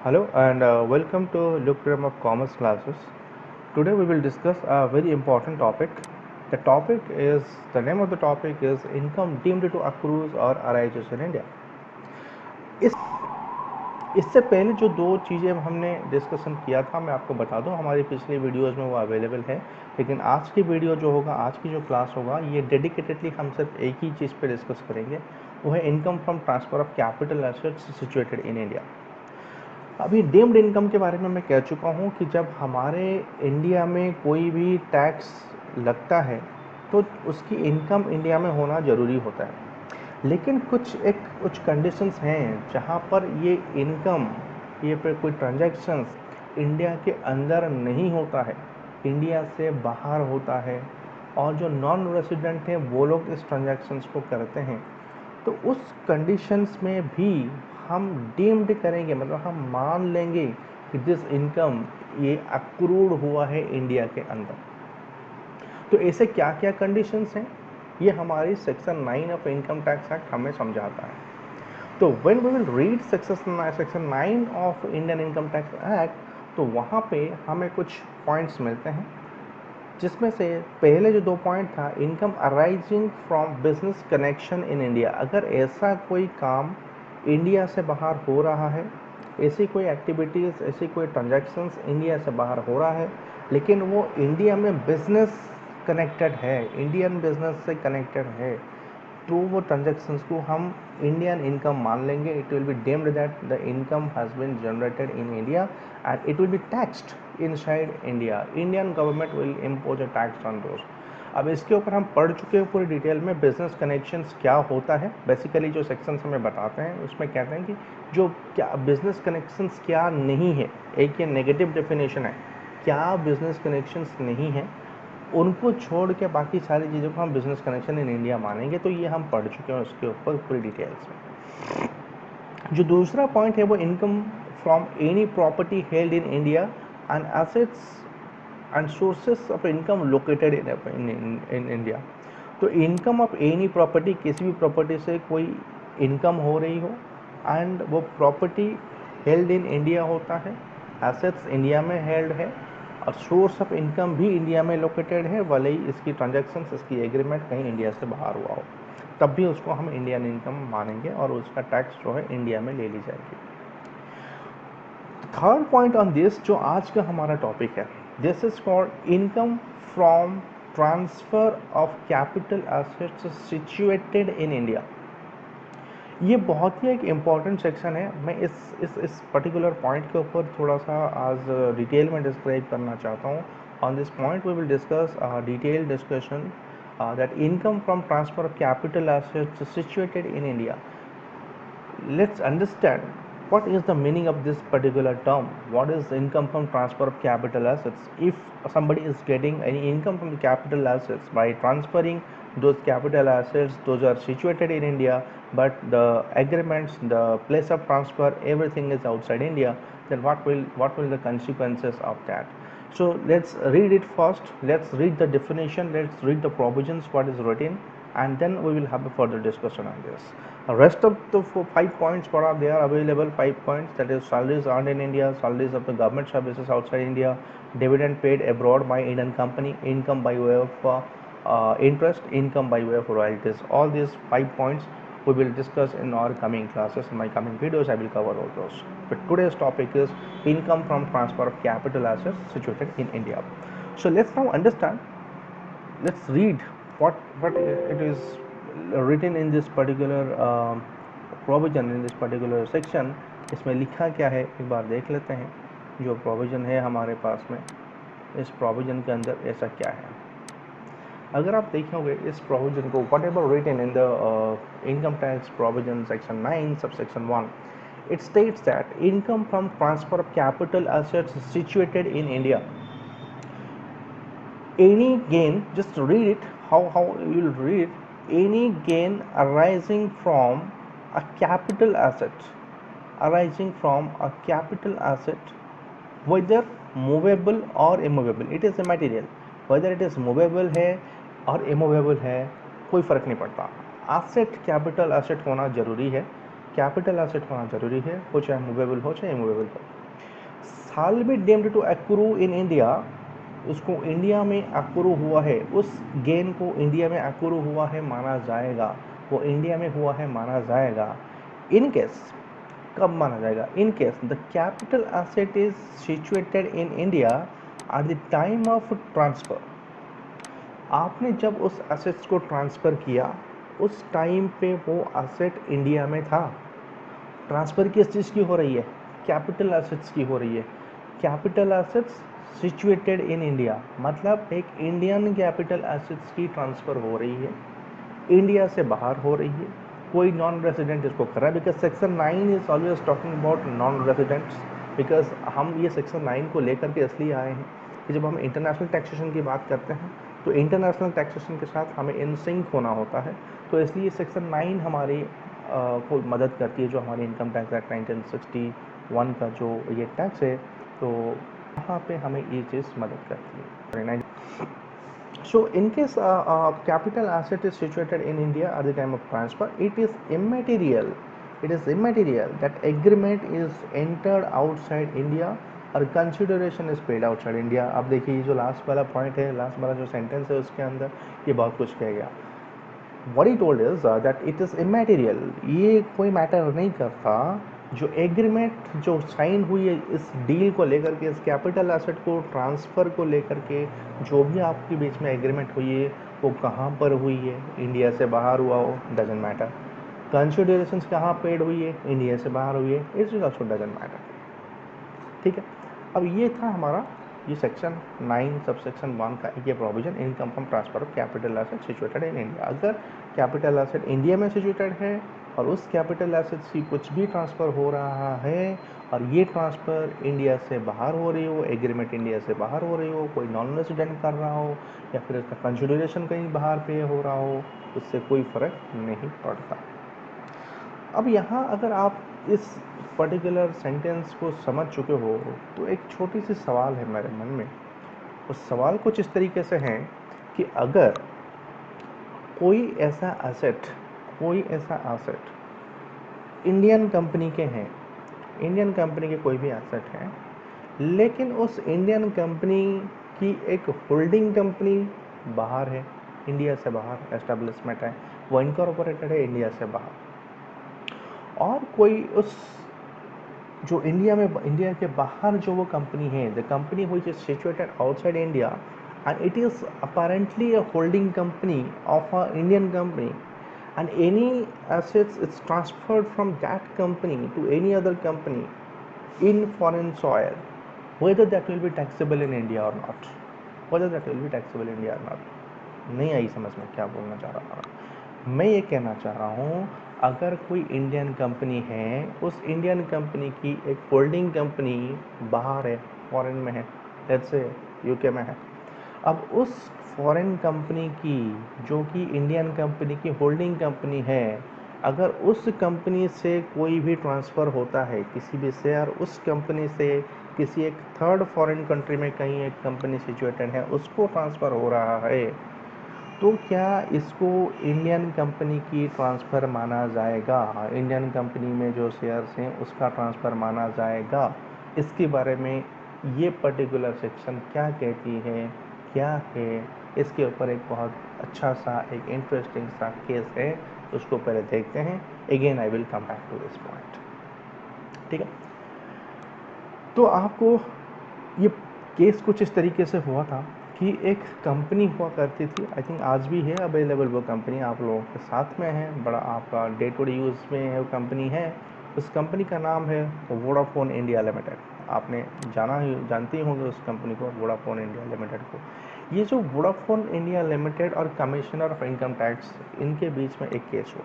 Hello and welcome to Lucratum of Commerce classes. Today we will discuss a very important topic. The name of the topic is income deemed to accrue or arises in India. इससे पहले जो दो चीज़ें हमने discussion किया था मैं आपको बता दूं, हमारी पिछली वीडियोस में वो अवेलेबल है। लेकिन आज की वीडियो जो होगा, आज की जो क्लास होगा, ये डेडिकेटेडली हम सिर्फ एक ही चीज़ पे डिस्कस करेंगे, वो है income from transfer of capital assets situated in India. अभी डीम्ड इनकम के बारे में मैं कह चुका हूँ कि जब हमारे इंडिया में कोई भी टैक्स लगता है तो उसकी इनकम इंडिया में होना ज़रूरी होता है। लेकिन कुछ कंडीशंस हैं जहाँ पर ये इनकम, ये पर कोई ट्रांजैक्शंस इंडिया के अंदर नहीं होता है, इंडिया से बाहर होता है, और जो नॉन रेसिडेंट हैं वो लोग इस ट्रांजैक्शंस को करते हैं। तो उस कंडीशंस में भी हम डीम्ड करेंगे, मतलब हम मान लेंगे कि दिस इनकम ये अक्रूड हुआ है इंडिया के अंदर। तो ऐसे क्या क्या कंडीशंस हैं, ये हमारी section 9 of income tax act हमें समझाता है। तो when we will read section 9 of Indian income tax act, तो वहाँ पे हमें कुछ पॉइंट्स मिलते हैं, जिसमें से पहले जो दो पॉइंट था, income arising from business connection in India. अगर ऐसा कोई काम इंडिया से बाहर हो रहा है, ऐसी कोई एक्टिविटीज़, ऐसी कोई ट्रांजैक्शंस इंडिया से बाहर हो रहा है, लेकिन वो इंडिया में बिजनेस कनेक्टेड है, इंडियन बिजनेस से कनेक्टेड है, तो वो ट्रांजैक्शंस को हम इंडियन इनकम मान लेंगे। It will be deemed that the income has been generated in India and it will be taxed inside India. Indian government will impose a tax on those. अब इसके ऊपर हम पढ़ चुके हैं पूरी डिटेल में, बिजनेस कनेक्शंस क्या होता है। बेसिकली जो सेक्शंस हमें बताते हैं उसमें कहते हैं कि जो क्या बिजनेस कनेक्शंस क्या नहीं है, एक ये नेगेटिव डेफिनेशन है, क्या बिजनेस कनेक्शंस नहीं है, उनको छोड़ के बाकी सारी चीज़ों को हम बिजनेस कनेक्शन इन इंडिया मानेंगे। तो ये हम पढ़ चुके हैं उसके ऊपर पूरी डिटेल्स में। जो दूसरा पॉइंट है वो income from any property held in India and assets and sources of income located in India. तो इनकम ऑफ एनी प्रॉपर्टी, किसी भी प्रॉपर्टी से कोई इनकम हो रही हो, एंड वो प्रॉपर्टी हेल्ड इन इंडिया होता है, एसेट्स इंडिया में हेल्ड है, और सोर्स ऑफ इनकम भी इंडिया में लोकेटेड है, भले ही इसकी ट्रांजैक्शंस, इसकी एग्रीमेंट कहीं इंडिया से बाहर हुआ हो, तब भी उसको हम इंडियन इनकम मानेंगे और उसका टैक्स जो है इंडिया में ले ली जाएगी। थर्ड पॉइंट ऑन दिस, जो आज का हमारा टॉपिक है, this is called income from transfer of capital assets situated in India. ये बहुत ही एक इम्पॉर्टेंट सेक्शन है। मैं इस पर्टिकुलर पॉइंट के ऊपर थोड़ा सा आज डिटेल में डिस्क्राइब करना चाहता हूँ। On this point we will discuss detail discussion that income from transfer of capital assets situated in India. Let's understand what is the meaning of this particular term. What is income from transfer of capital assets? If somebody is getting any income from the capital assets by transferring those capital assets, those are situated in India, but the agreements, the place of transfer, everything is outside India, then what will the consequences of that? So let's read it first. Let's read the definition. Let's read the provisions, what is written, and then we will have a further discussion on this. The rest of the 5 points, what are there available? 5 points, that is salaries earned in India, salaries of the government services outside India, dividend paid abroad by Indian company, income by way of interest, income by way of royalties. All these 5 points we will discuss in our coming classes. In my coming videos I will cover all those. But today's topic is income from transfer of capital assets situated in India. So let's now understand, let's read what it is written in this particular provision, in this particular section. इसमें लिखा क्या है एक बार देख लेते हैं। जो provision है हमारे पास में, इस प्रोविज़न के अंदर ऐसा क्या है। अगर आप देखोगे इस प्रोविज़न को, whatever written in the income tax provision section 9 subsection 1, it states that income from transfer of capital assets situated in India, any gain, just read it, how you will read it, any gain arising from a capital asset, arising from a capital asset, whether movable or immovable, it is immaterial, whether it is movable है और immovable है कोई फ़र्क नहीं पड़ता। Asset capital asset होना ज़रूरी है, कैपिटल एसेट होना ज़रूरी है, वो चाहे मूवेबल हो चाहे इमूवेबल हो। साल में deemed to accrue in India, उसको इंडिया में एक्रू हुआ है, उस गेन को इंडिया में एक्रू हुआ है माना जाएगा, वो इंडिया में हुआ है माना जाएगा। इन केस, कब माना जाएगा? In case the capital asset is situated in India at the time of transfer. आपने जब उस एसेट्स को ट्रांसफ़र किया, उस टाइम पे वो एसेट इंडिया में था। ट्रांसफ़र किस चीज़ की हो रही है? कैपिटल एसेट्स की हो रही है। Capital assets situated in India, मतलब एक इंडियन कैपिटल एसेट्स की ट्रांसफ़र हो रही है, इंडिया से बाहर हो रही है। कोई नॉन रेजिडेंट इसको कर रहा है, because section 9 is always talking about non residents. Because हम ये सेक्शन 9 को लेकर के इसलिए आए हैं कि जब हम इंटरनेशनल टैक्सेशन की बात करते हैं तो इंटरनेशनल टैक्सेशन के साथ हमें इन सिंक होना होता है। तो इसलिए सेक्शन 9 हमारी को मदद करती है, जो हमारी इनकम टैक्स एक्ट 1961 का जो ये टैक्स है, तो वहाँ पे हमें ये चीज़ मदद करती है। So in case capital asset is situated in India at the time of transfer, it is immaterial. It is immaterial that agreement is entered outside India और consideration is paid outside India. अब देखिए ये जो last वाला point है, last वाला जो sentence है उसके अंदर ये बहुत कुछ कह गया। What he told is that it is immaterial. ये कोई मैटर नहीं करता, जो एग्रीमेंट जो साइन हुई है इस डील को लेकर के, इस कैपिटल एसेट को ट्रांसफ़र को लेकर के, जो भी आपके बीच में एग्रीमेंट हुई है वो कहाँ पर हुई है, इंडिया से बाहर हुआ हो, डजेंट मैटर। कंसिडरेशंस कहाँ पेड हुई है, इंडिया से बाहर हुई है, it is also doesn't matter. ठीक है, अब ये था हमारा ये सेक्शन 9 सब सेक्शन 1 का ये provision, income from transfer of capital asset situated in India. अगर कैपिटल एसेट इंडिया में सिचुएटेड है और उस कैपिटल एसेट की कुछ भी ट्रांसफ़र हो रहा है और ये ट्रांसफ़र इंडिया से बाहर हो रही हो, एग्रीमेंट इंडिया से बाहर हो रही हो, कोई नॉन रेजिडेंट कर रहा हो या फिर इसका कंसिडरेशन कहीं बाहर पे हो रहा हो, उससे कोई फ़र्क नहीं पड़ता। अब यहाँ अगर आप इस पर्टिकुलर सेंटेंस को समझ चुके हो तो एक छोटी सी सवाल है मेरे मन में। उस सवाल कुछ इस तरीके से है कि अगर कोई ऐसा एसेट इंडियन कंपनी के हैं, इंडियन कंपनी के कोई भी एसेट हैं, लेकिन उस इंडियन कंपनी की एक होल्डिंग कंपनी बाहर है, इंडिया से बाहर एस्टेब्लिशमेंट है, वो इनकॉर्पोरेटेड है इंडिया से बाहर, और कोई उस जो इंडिया के बाहर जो वो कंपनी है, the company which is situated outside India and it is apparently a holding company of a Indian company and any assets is transferred from that company to any other company in foreign soil, whether that will be taxable in India or not, नहीं आई समझ में क्या बोलना चाह रहा हूँ मैं? ये कहना चाह रहा हूँ अगर कोई इंडियन कंपनी है, उस इंडियन कंपनी की एक होल्डिंग कंपनी बाहर है, फॉरेन में है, लेट्स से यूके में है, अब उस फॉरेन कंपनी की जो कि इंडियन कंपनी की होल्डिंग कंपनी है, अगर उस कंपनी से कोई भी ट्रांसफ़र होता है किसी भी शेयर, उस कंपनी से किसी एक थर्ड फॉरेन कंट्री में कहीं एक कंपनी सिचुएटेड है उसको ट्रांसफ़र हो रहा है, तो क्या इसको इंडियन कंपनी की ट्रांसफ़र माना जाएगा? इंडियन कंपनी में जो शेयर्स हैं उसका ट्रांसफ़र माना जाएगा? इसके बारे में ये पर्टिकुलर सेक्शन क्या कहती है, क्या है, इसके ऊपर एक बहुत अच्छा सा एक इंटरेस्टिंग सा केस है, उसको पहले देखते हैं। Again I will come back to this point. ठीक है, तो आपको ये केस कुछ इस तरीके से हुआ था कि एक कंपनी हुआ करती थी, आई थिंक आज भी है अवेलेबल, वो कंपनी आप लोगों के साथ में है, बड़ा आपका डे टू डे यूज़ में है वो कंपनी है। उस कंपनी का नाम है वोडाफोन इंडिया लिमिटेड। आपने जानते ही होंगे उस कंपनी को, वोडाफोन इंडिया लिमिटेड को। ये जो वोडाफोन इंडिया लिमिटेड और कमिश्नर ऑफ इनकम टैक्स, इनके बीच में एक केस हुआ।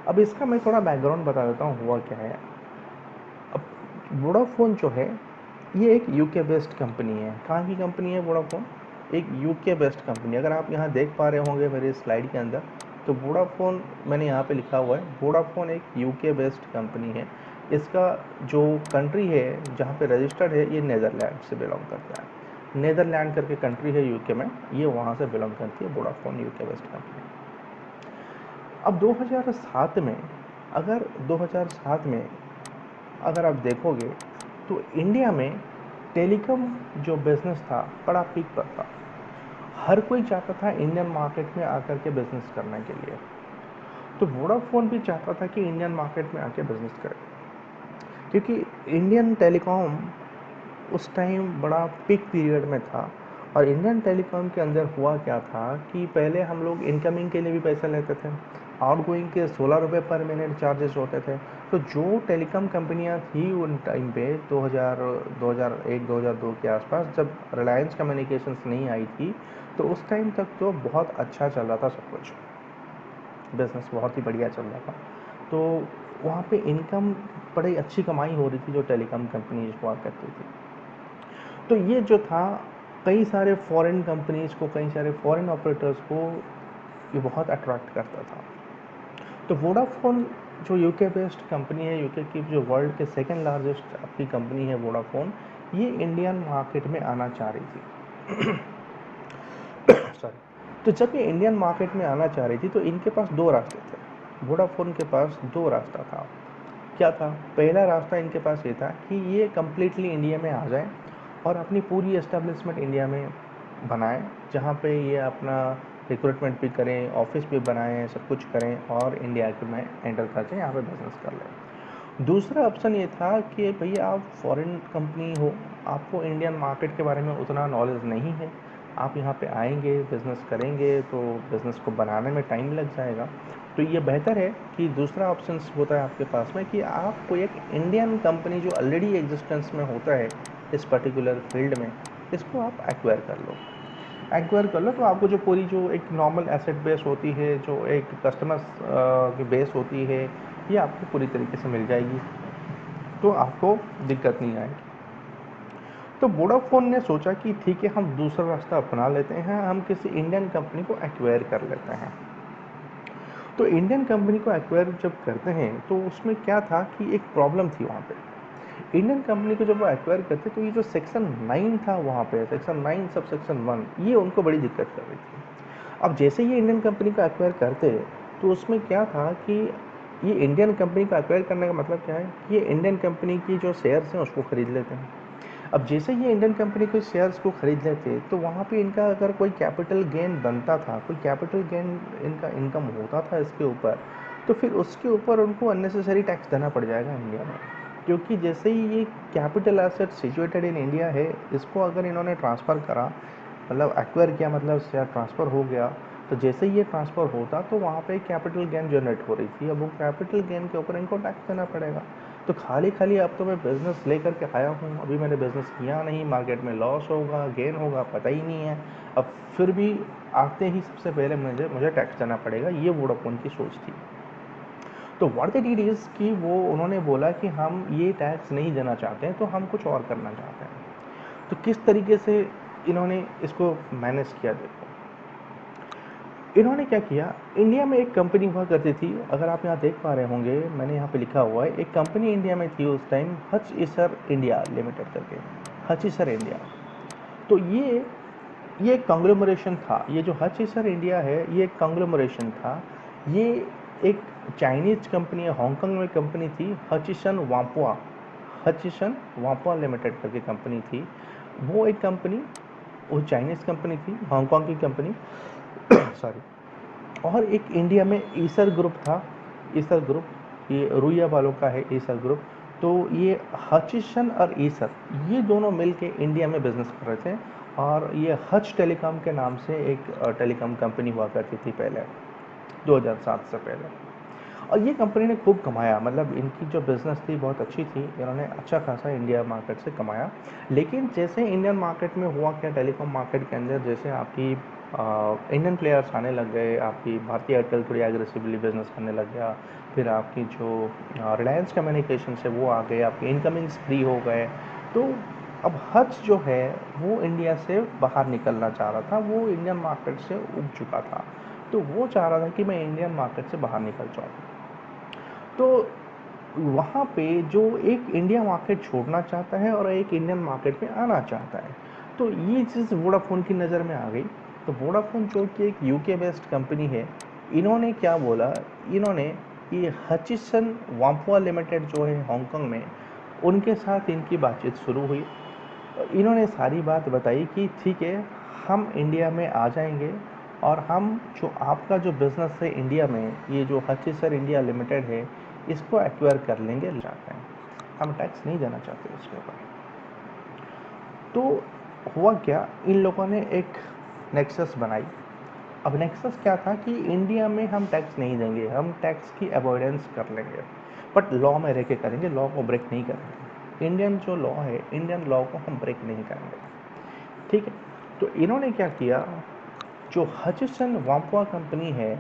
अब इसका मैं थोड़ा बैकग्राउंड बता देता हूँ हुआ क्या है। अब वोडाफोन जो है ये एक यूके बेस्ड कंपनी है। कहाँ की कंपनी है वोडाफोन? एक यूके बेस्ड कंपनी। अगर आप यहाँ देख पा रहे होंगे मेरे स्लाइड के अंदर, तो वोडाफोन मैंने यहाँ पे लिखा हुआ है, वोडाफोन एक यूके बेस्ड कंपनी है। इसका जो कंट्री है जहाँ पे रजिस्टर्ड है ये नीदरलैंड से बिलोंग करता है। नीदरलैंड करके कंट्री है यूके में, ये वहाँ से बिलोंग करती है वोडाफोन यूके बेस्ड कंपनी। अब 2007 में अगर आप देखोगे तो इंडिया में टेलीकॉम जो बिज़नेस था बड़ा पीक पर था। हर कोई चाहता था इंडियन मार्केट में आकर के बिज़नेस करने के लिए। तो वोडाफोन भी चाहता था कि इंडियन मार्केट में आके बिज़नेस करे, क्योंकि इंडियन टेलीकॉम उस टाइम बड़ा पीक पीरियड में था। और इंडियन टेलीकॉम के अंदर हुआ क्या था कि पहले हम लोग इनकमिंग के लिए भी पैसे लेते थे, आउटगोइंग के 16 रुपये पर मिनट चार्जेस होते थे। तो जो टेलीकॉम कंपनियां थी उन टाइम पे 2001-2002 के आसपास, जब रिलायंस कम्युनिकेशंस नहीं आई थी, तो उस टाइम तक तो बहुत अच्छा चल रहा था, सब कुछ बिज़नेस बहुत ही बढ़िया चल रहा था। तो वहाँ पे इनकम बड़ी अच्छी कमाई हो रही थी जो टेलीकॉम कंपनीज हुआ करती थी। तो ये जो था, कई सारे फॉरेन कंपनीज़ को, कई सारे फॉरेन ऑपरेटर्स को ये बहुत अट्रैक्ट करता था। तो वोडाफोन जो यूके बेस्ड कंपनी है, यूके की जो वर्ल्ड के सेकंड लार्जेस्ट आपकी कंपनी है वोडाफोन, ये इंडियन मार्केट में आना चाह रही थी। सॉरी। तो जब ये इंडियन मार्केट में आना चाह रही थी तो इनके पास दो रास्ते थे। वोडाफोन के पास दो रास्ता था। क्या था? पहला रास्ता इनके पास ये था कि ये कम्प्लीटली इंडिया में आ जाए और अपनी पूरी एस्टेब्लिशमेंट इंडिया में बनाएं, जहाँ पे ये अपना रिक्रूटमेंट भी करें, ऑफिस भी बनाएं, सब कुछ करें और इंडिया के में एंटर करके यहाँ पे बिजनेस कर लें। दूसरा ऑप्शन ये था कि भैया आप फॉरेन कंपनी हो, आपको इंडियन मार्केट के बारे में उतना नॉलेज नहीं है, आप यहाँ पे आएंगे, बिज़नेस करेंगे तो बिज़नेस को बनाने में टाइम लग जाएगा। तो ये बेहतर है कि दूसरा ऑप्शन होता है आपके पास में कि आप कोई एक इंडियन कंपनी जो ऑलरेडी एग्जिस्टेंस में होता है इस पर्टिकुलर फील्ड में, इसको आप एक्वायर कर लो। एक्वायर कर लो तो आपको जो पूरी जो एक नॉर्मल एसेट बेस होती है, जो एक कस्टमर्स की बेस होती है, ये आपको पूरी तरीके से मिल जाएगी, तो आपको दिक्कत नहीं आएगी। तो वोडाफोन ने सोचा कि ठीक है, हम दूसरा रास्ता अपना लेते हैं, हम किसी इंडियन कंपनी को एक्वायर कर लेते हैं। तो इंडियन कंपनी को एक्वायर जब करते हैं तो उसमें क्या था कि एक प्रॉब्लम थी वहाँ पे। इंडियन कंपनी को जब वो एक्वायर करते तो ये जो सेक्शन 9 था वहाँ पे, सेक्शन 9 सब सेक्शन 1, ये उनको बड़ी दिक्कत कर रही थी। अब जैसे ये इंडियन कंपनी को एक्वायर करते तो उसमें क्या था कि ये इंडियन कंपनी को एक्वायर करने का मतलब क्या है कि ये इंडियन कंपनी की जो शेयर्स हैं उसको खरीद लेते हैं। अब जैसे ये इंडियन कंपनी के शेयर्स को खरीद लेते तो वहाँ पे इनका अगर कोई कैपिटल गेन बनता था, कोई कैपिटल गेन इनका इनकम होता था इसके ऊपर, तो फिर उसके ऊपर उनको अननेसेसरी टैक्स देना पड़ जाएगा इंडिया में। क्योंकि जैसे ही ये capital asset situated in India है, इसको अगर इन्होंने ट्रांसफ़र करा, मतलब एक्वायर किया, मतलब शेयर ट्रांसफ़र हो गया, तो जैसे ही ये ट्रांसफ़र होता तो वहाँ पे कैपिटल गेन जनरेट हो रही थी। अब वो कैपिटल गेन के ऊपर इनको टैक्स देना पड़ेगा। तो खाली खाली अब तो मैं बिज़नेस लेकर के आया हूँ, अभी मैंने बिज़नेस किया नहीं, मार्केट में लॉस होगा गेन होगा पता ही नहीं है, अब फिर भी आते ही सबसे पहले मुझे टैक्स देना पड़ेगा, ये वोडाफोन की सोच थी। तो व्हाट दे डिड इज़ कि वो उन्होंने बोला कि हम ये टैक्स नहीं देना चाहते हैं, तो हम कुछ और करना चाहते हैं। तो किस तरीके से इन्होंने इसको मैनेज किया, देखो इन्होंने क्या किया। इंडिया में एक कंपनी हुआ करती थी, अगर आप यहाँ देख पा रहे होंगे, मैंने यहाँ पे लिखा हुआ है, एक कंपनी इंडिया में थी उस टाइम, हचइसर इंडिया लिमिटेड करके, हचइसर इंडिया। तो ये एक कांग्लोमरेशन था। ये जो हचइसर इंडिया है ये एक कांग्लोमरेशन था। ये एक चाइनीज कंपनी है, हांगकांग में कंपनी थी, हचिसन वापुआ लिमिटेड करके कंपनी थी। वो एक कंपनी, वो चाइनीज कंपनी थी, हांगकांग की कंपनी सॉरी। और एक इंडिया में ईसर ग्रुप था, ईसर ग्रुप, ये रुइया वालों का है ईसर ग्रुप। तो ये हचिसन और ईसर, ये दोनों मिलके इंडिया में बिजनेस कर रहे थे। और ये हच टेलीकॉम के नाम से एक टेलीकॉम कंपनी हुआ करती थी पहले, 2007 से पहले। और ये कंपनी ने खूब कमाया, मतलब इनकी जो बिज़नेस थी बहुत अच्छी थी, इन्होंने अच्छा खासा इंडिया मार्केट से कमाया। लेकिन जैसे इंडियन मार्केट में हुआ क्या, टेलीकॉम मार्केट के अंदर जैसे आपकी इंडियन प्लेयर्स आने लग गए, आपकी भारतीय एयरटेल थोड़ी एग्रेसिवली बिजनेस करने लग गया, फिर आपकी जो रिलायंस कम्युनिकेशन है वो आ गए, आपके इनकमिंग्स फ्री हो गए। तो अब हच जो है वो इंडिया से बाहर निकलना चाह रहा था, वो इंडियन मार्केट से उब चुका था। तो वो चाह रहा था कि मैं इंडियन मार्केट से बाहर निकल जाऊँ। तो वहाँ पे जो एक इंडिया मार्केट छोड़ना चाहता है और एक इंडियन मार्केट में आना चाहता है, तो ये चीज़ वोडाफोन की नज़र में आ गई। तो वोडाफोन जो कि एक यूके बेस्ड कंपनी है, इन्होंने क्या बोला, इन्होंने ये हचिसन वापुआ लिमिटेड जो है हांगकांग में, उनके साथ इनकी बातचीत शुरू हुई। इन्होंने सारी बात बताई कि ठीक है, हम इंडिया में आ जाएंगे और हम जो आपका जो बिज़नेस है इंडिया में, ये जो हचिसन इंडिया लिमिटेड है, इसको एक्वायर कर लेंगे चाहते हैं, हम टैक्स नहीं देना चाहते इसके ऊपर। तो हुआ क्या, इन लोगों ने एक नेक्सस बनाई। अब नेक्सस क्या था कि इंडिया में हम टैक्स नहीं देंगे, हम टैक्स की अवॉइडेंस कर लेंगे, बट लॉ में रह के करेंगे, लॉ को ब्रेक नहीं करेंगे। इंडियन जो लॉ है, इंडियन लॉ को हम ब्रेक नहीं करेंगे, ठीक है। तो इन्होंने क्या किया, जो हचिसन वाम्पा कंपनी है,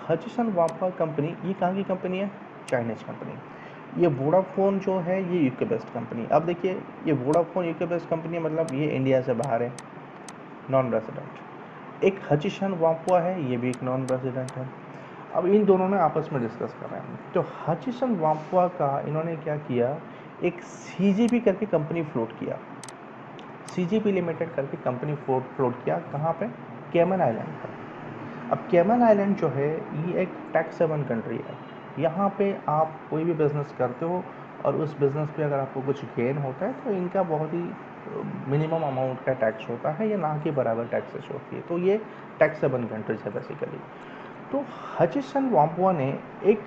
हचिसन वाम्पा कंपनी ये कहाँ की कंपनी है, चाइनीज कंपनी। ये वोडाफोन जो है ये यूके बेस्ड कंपनी। अब देखिए, ये वोडाफोन यूके बेस्ड कंपनी है, मतलब ये इंडिया से बाहर है, नॉन रेजिडेंट। एक हचिसन वाम्पा है, ये भी एक नॉन रेजिडेंट है। अब इन दोनों में आपस में डिस्कस कर रहे हैं। तो हचिसन वाम्पा का इन्होंने क्या किया, एक सीजीपी करके कंपनी फ्लोट किया, सीजीपी लिमिटेड करके कंपनी फ्लोट किया। कहाँ पे, कैमन आइलैंड पर। अब कैमन आइलैंड जो है ये एक टैक्स हेवन कंट्री है। यहाँ पे आप कोई भी बिज़नेस करते हो और उस बिज़नेस पे अगर आपको कुछ गेन होता है तो इनका बहुत ही मिनिमम अमाउंट का टैक्स होता है, या ना के बराबर टैक्सेस होती है। तो ये टैक्स हेवन कंट्रीज है बेसिकली। तो हचिसन वाम्पा ने एक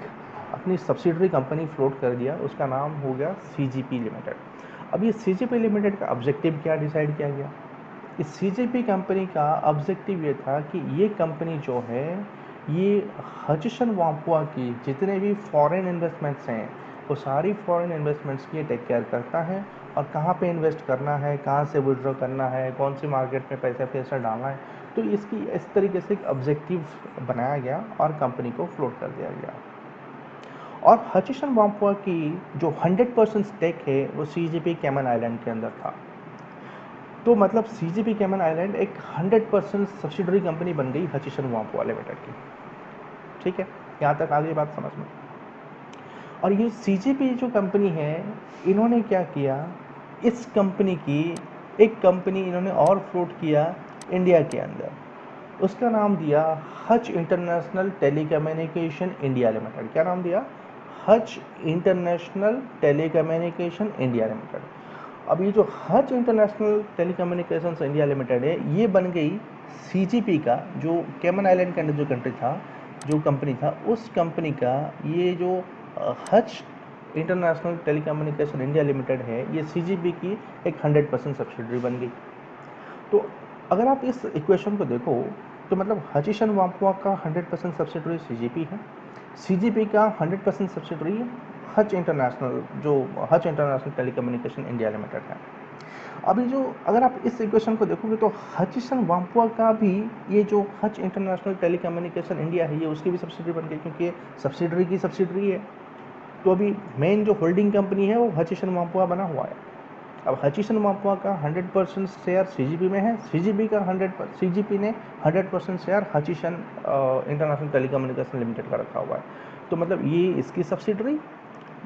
अपनी सब्सिडरी कंपनी फ्लोट कर दिया, उसका नाम हो गया सीजीपी लिमिटेड। अब ये सीजीपी लिमिटेड का ऑब्जेक्टिव क्या डिसाइड किया गया, इस सीजीपी कंपनी का ऑब्जेक्टिव ये था कि ये कंपनी जो है ये हचिसन वाम्पा की जितने भी फॉरेन इन्वेस्टमेंट्स हैं वो सारी फॉरेन इन्वेस्टमेंट्स की टेक केयर करता है, और कहाँ पे इन्वेस्ट करना है, कहाँ से विड्रॉ करना है, कौन सी मार्केट में पैसा डालना है। तो इसकी इस तरीके से एक ऑब्जेक्टिव बनाया गया और कंपनी को फ्लोट कर दिया गया। और हचिसन वाम्पा की जो 100% स्टेक है वो सीजीपी कैमन आइलैंड के अंदर था। तो मतलब सीजीपी कैमन आइलैंड एक 100% सब्सिडरी कंपनी बन गई हचिसन वाम्पा लिमिटेड की, ठीक है। यहाँ तक आ गई बात समझ में। और ये सीजीपी जो कंपनी है, इन्होंने क्या किया, इस कंपनी की एक कंपनी इन्होंने और फ्लोट किया इंडिया के अंदर, उसका नाम दिया Hutch international telecommunication India limited. क्या नाम दिया, Hutch international telecommunication India limited. अब ये जो Hutch international telecommunications India limited है, ये बन गई सीजीपी का, जो कैमन आइलैंड के अंदर जो कंट्री था, जो कंपनी था, उस कंपनी का ये जो Hutch international telecommunication India limited है, ये सीजीपी की एक 100% सब्सिडरी बन गई। तो अगर आप इस इक्वेशन को देखो तो मतलब हचिसन वाम्पा का 100% सब्सिडरी सीजीपी है, सीजीपी का 100% सब्सिडरी हच इंटरनेशनल, जो Hutch international telecommunication India limited है। अभी जो अगर आप इस इक्वेशन को देखोगे तो हचिसन वाम्पा का भी ये जो हच इंटरनेशनल टेलीकम्युनिकेशन इंडिया है, ये उसकी भी सब्सिडरी बन गई, क्योंकि ये सब्सिडरी की सब्सिडरी है। तो अभी मेन जो होल्डिंग कंपनी है वो हचिसन वाम्पा बना हुआ है। अब हचिसन वाम्पा का 100% शेयर सीजीपी में है, सीजीपी का सीजीपी ने 100% share Hutchison international telecommunication limited का रखा हुआ है। तो मतलब ये इसकी सब्सिडरी,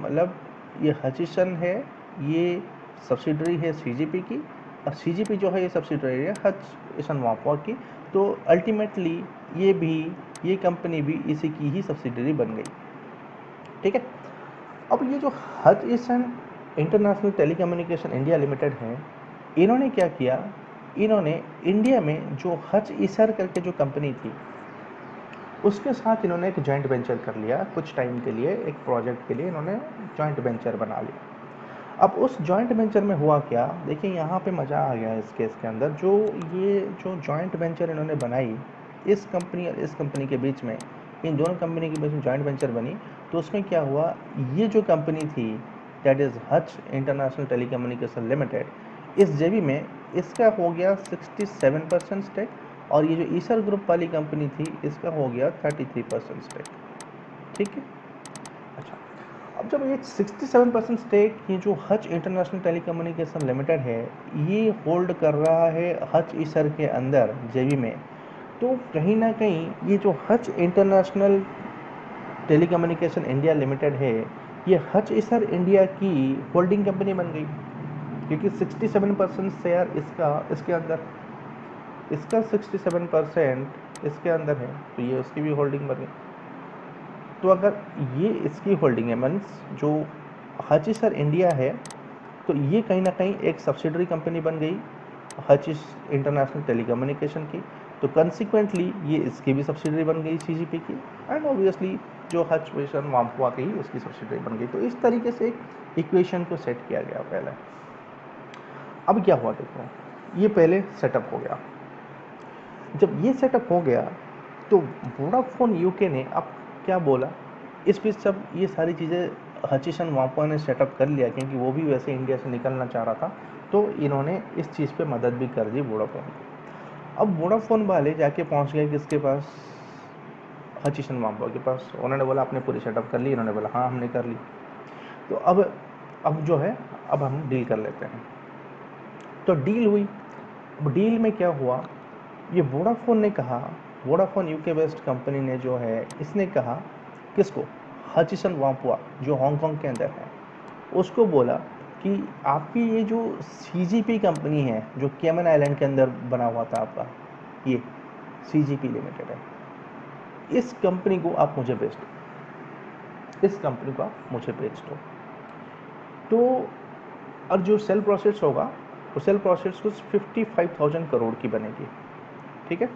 मतलब ये हचिसन है, ये सब्सिडरी है सीजीपी की, और सीजीपी जो है ये सब्सिडरी है हचिसन वाम्पा की। तो अल्टीमेटली ये कंपनी भी इसी की ही सब्सिडरी बन गई, ठीक है। अब ये जो Hutchison international telecommunication India limited है, इन्होंने क्या किया, इन्होंने इंडिया में जो हच ईसर करके जो कंपनी थी उसके साथ इन्होंने एक जॉइंट वेंचर कर लिया कुछ टाइम के लिए, एक प्रोजेक्ट के लिए इन्होंने जॉइंट वेंचर बना लिया। अब उस जॉइंट वेंचर में हुआ क्या, देखिए यहाँ पे मज़ा आ गया इस केस के अंदर। ये जो जॉइंट वेंचर इन्होंने बनाई, इस कंपनी और इस कंपनी के बीच में, इन दोनों कंपनी के बीच में जॉइंट वेंचर बनी, तो उसमें क्या हुआ, ये जो कंपनी थी that is Hutch international telecommunication limited, इस जेबी में इसका हो गया 67% स्टेक, और ये जो ईसर ग्रुप वाली कंपनी थी इसका हो गया 33% स्टेक, ठीक है। अच्छा, अब जब ये 67% स्टेक ये जो हच इंटरनेशनल टेलीकम्युनिकेशन लिमिटेड है ये होल्ड कर रहा है हच ईसर के अंदर जेबी में, तो कहीं ना कहीं ये जो Hutch international telecommunication India limited है, ये हच ईसर इंडिया की होल्डिंग कंपनी बन गई, क्योंकि 67% शेयर इसके अंदर, इसका 67% इसके अंदर है, तो ये उसकी भी होल्डिंग बन गई। तो अगर ये इसकी होल्डिंग है, मीन्स जो हचिसन इंडिया है तो ये कहीं ना कहीं एक सब्सिडरी कंपनी बन गई हच इंटरनेशनल टेलीकम्युनिकेशन की, तो कंसिक्वेंटली ये इसकी भी सब्सिडरी बन गई सीजीपी की, एंड ऑब्वियसली जो हच विशन वाम्पुआ की उसकी सब्सिडरी बन गई। तो इस तरीके से एक इक्वेशन को सेट किया गया पहले। अब क्या हुआ देखो, ये पहले सेटअप हो गया। जब ये सेटअप हो गया तो वोडाफोन यूके ने अब क्या बोला, इस बीच सब ये सारी चीज़ें हचीशन वाम्पुआ ने सेटअप कर लिया, क्योंकि वो भी वैसे इंडिया से निकलना चाह रहा था, तो इन्होंने इस चीज़ पे मदद भी कर दी वोडाफोन को। अब वोडाफोन वाले जाके पहुंच गए किसके पास, हचीशन वाम्पुआ के पास। उन्होंने बोला आपने पूरी सेटअप कर ली, इन्होंने बोला हाँ हमने कर ली। तो अब जो है अब हम डील कर लेते हैं। तो डील हुई। अब डील में क्या हुआ, ये वोडाफोन ने कहा, वोडाफोन यूके बेस्ड कंपनी ने जो है इसने कहा किसको, हचिसन वाम्पुआ जो हांगकांग के अंदर है, उसको बोला कि आपकी ये जो सीजीपी कंपनी है जो केमन आइलैंड के अंदर बना हुआ था आपका, ये सीजीपी लिमिटेड है, इस कंपनी को आप मुझे बेच दो, इस कंपनी को आप मुझे बेच दो। तो और जो सेल प्रोसेस होगा वो सेल प्रोसेस कुछ 55,000 करोड़ की बनेगी, ठीक है।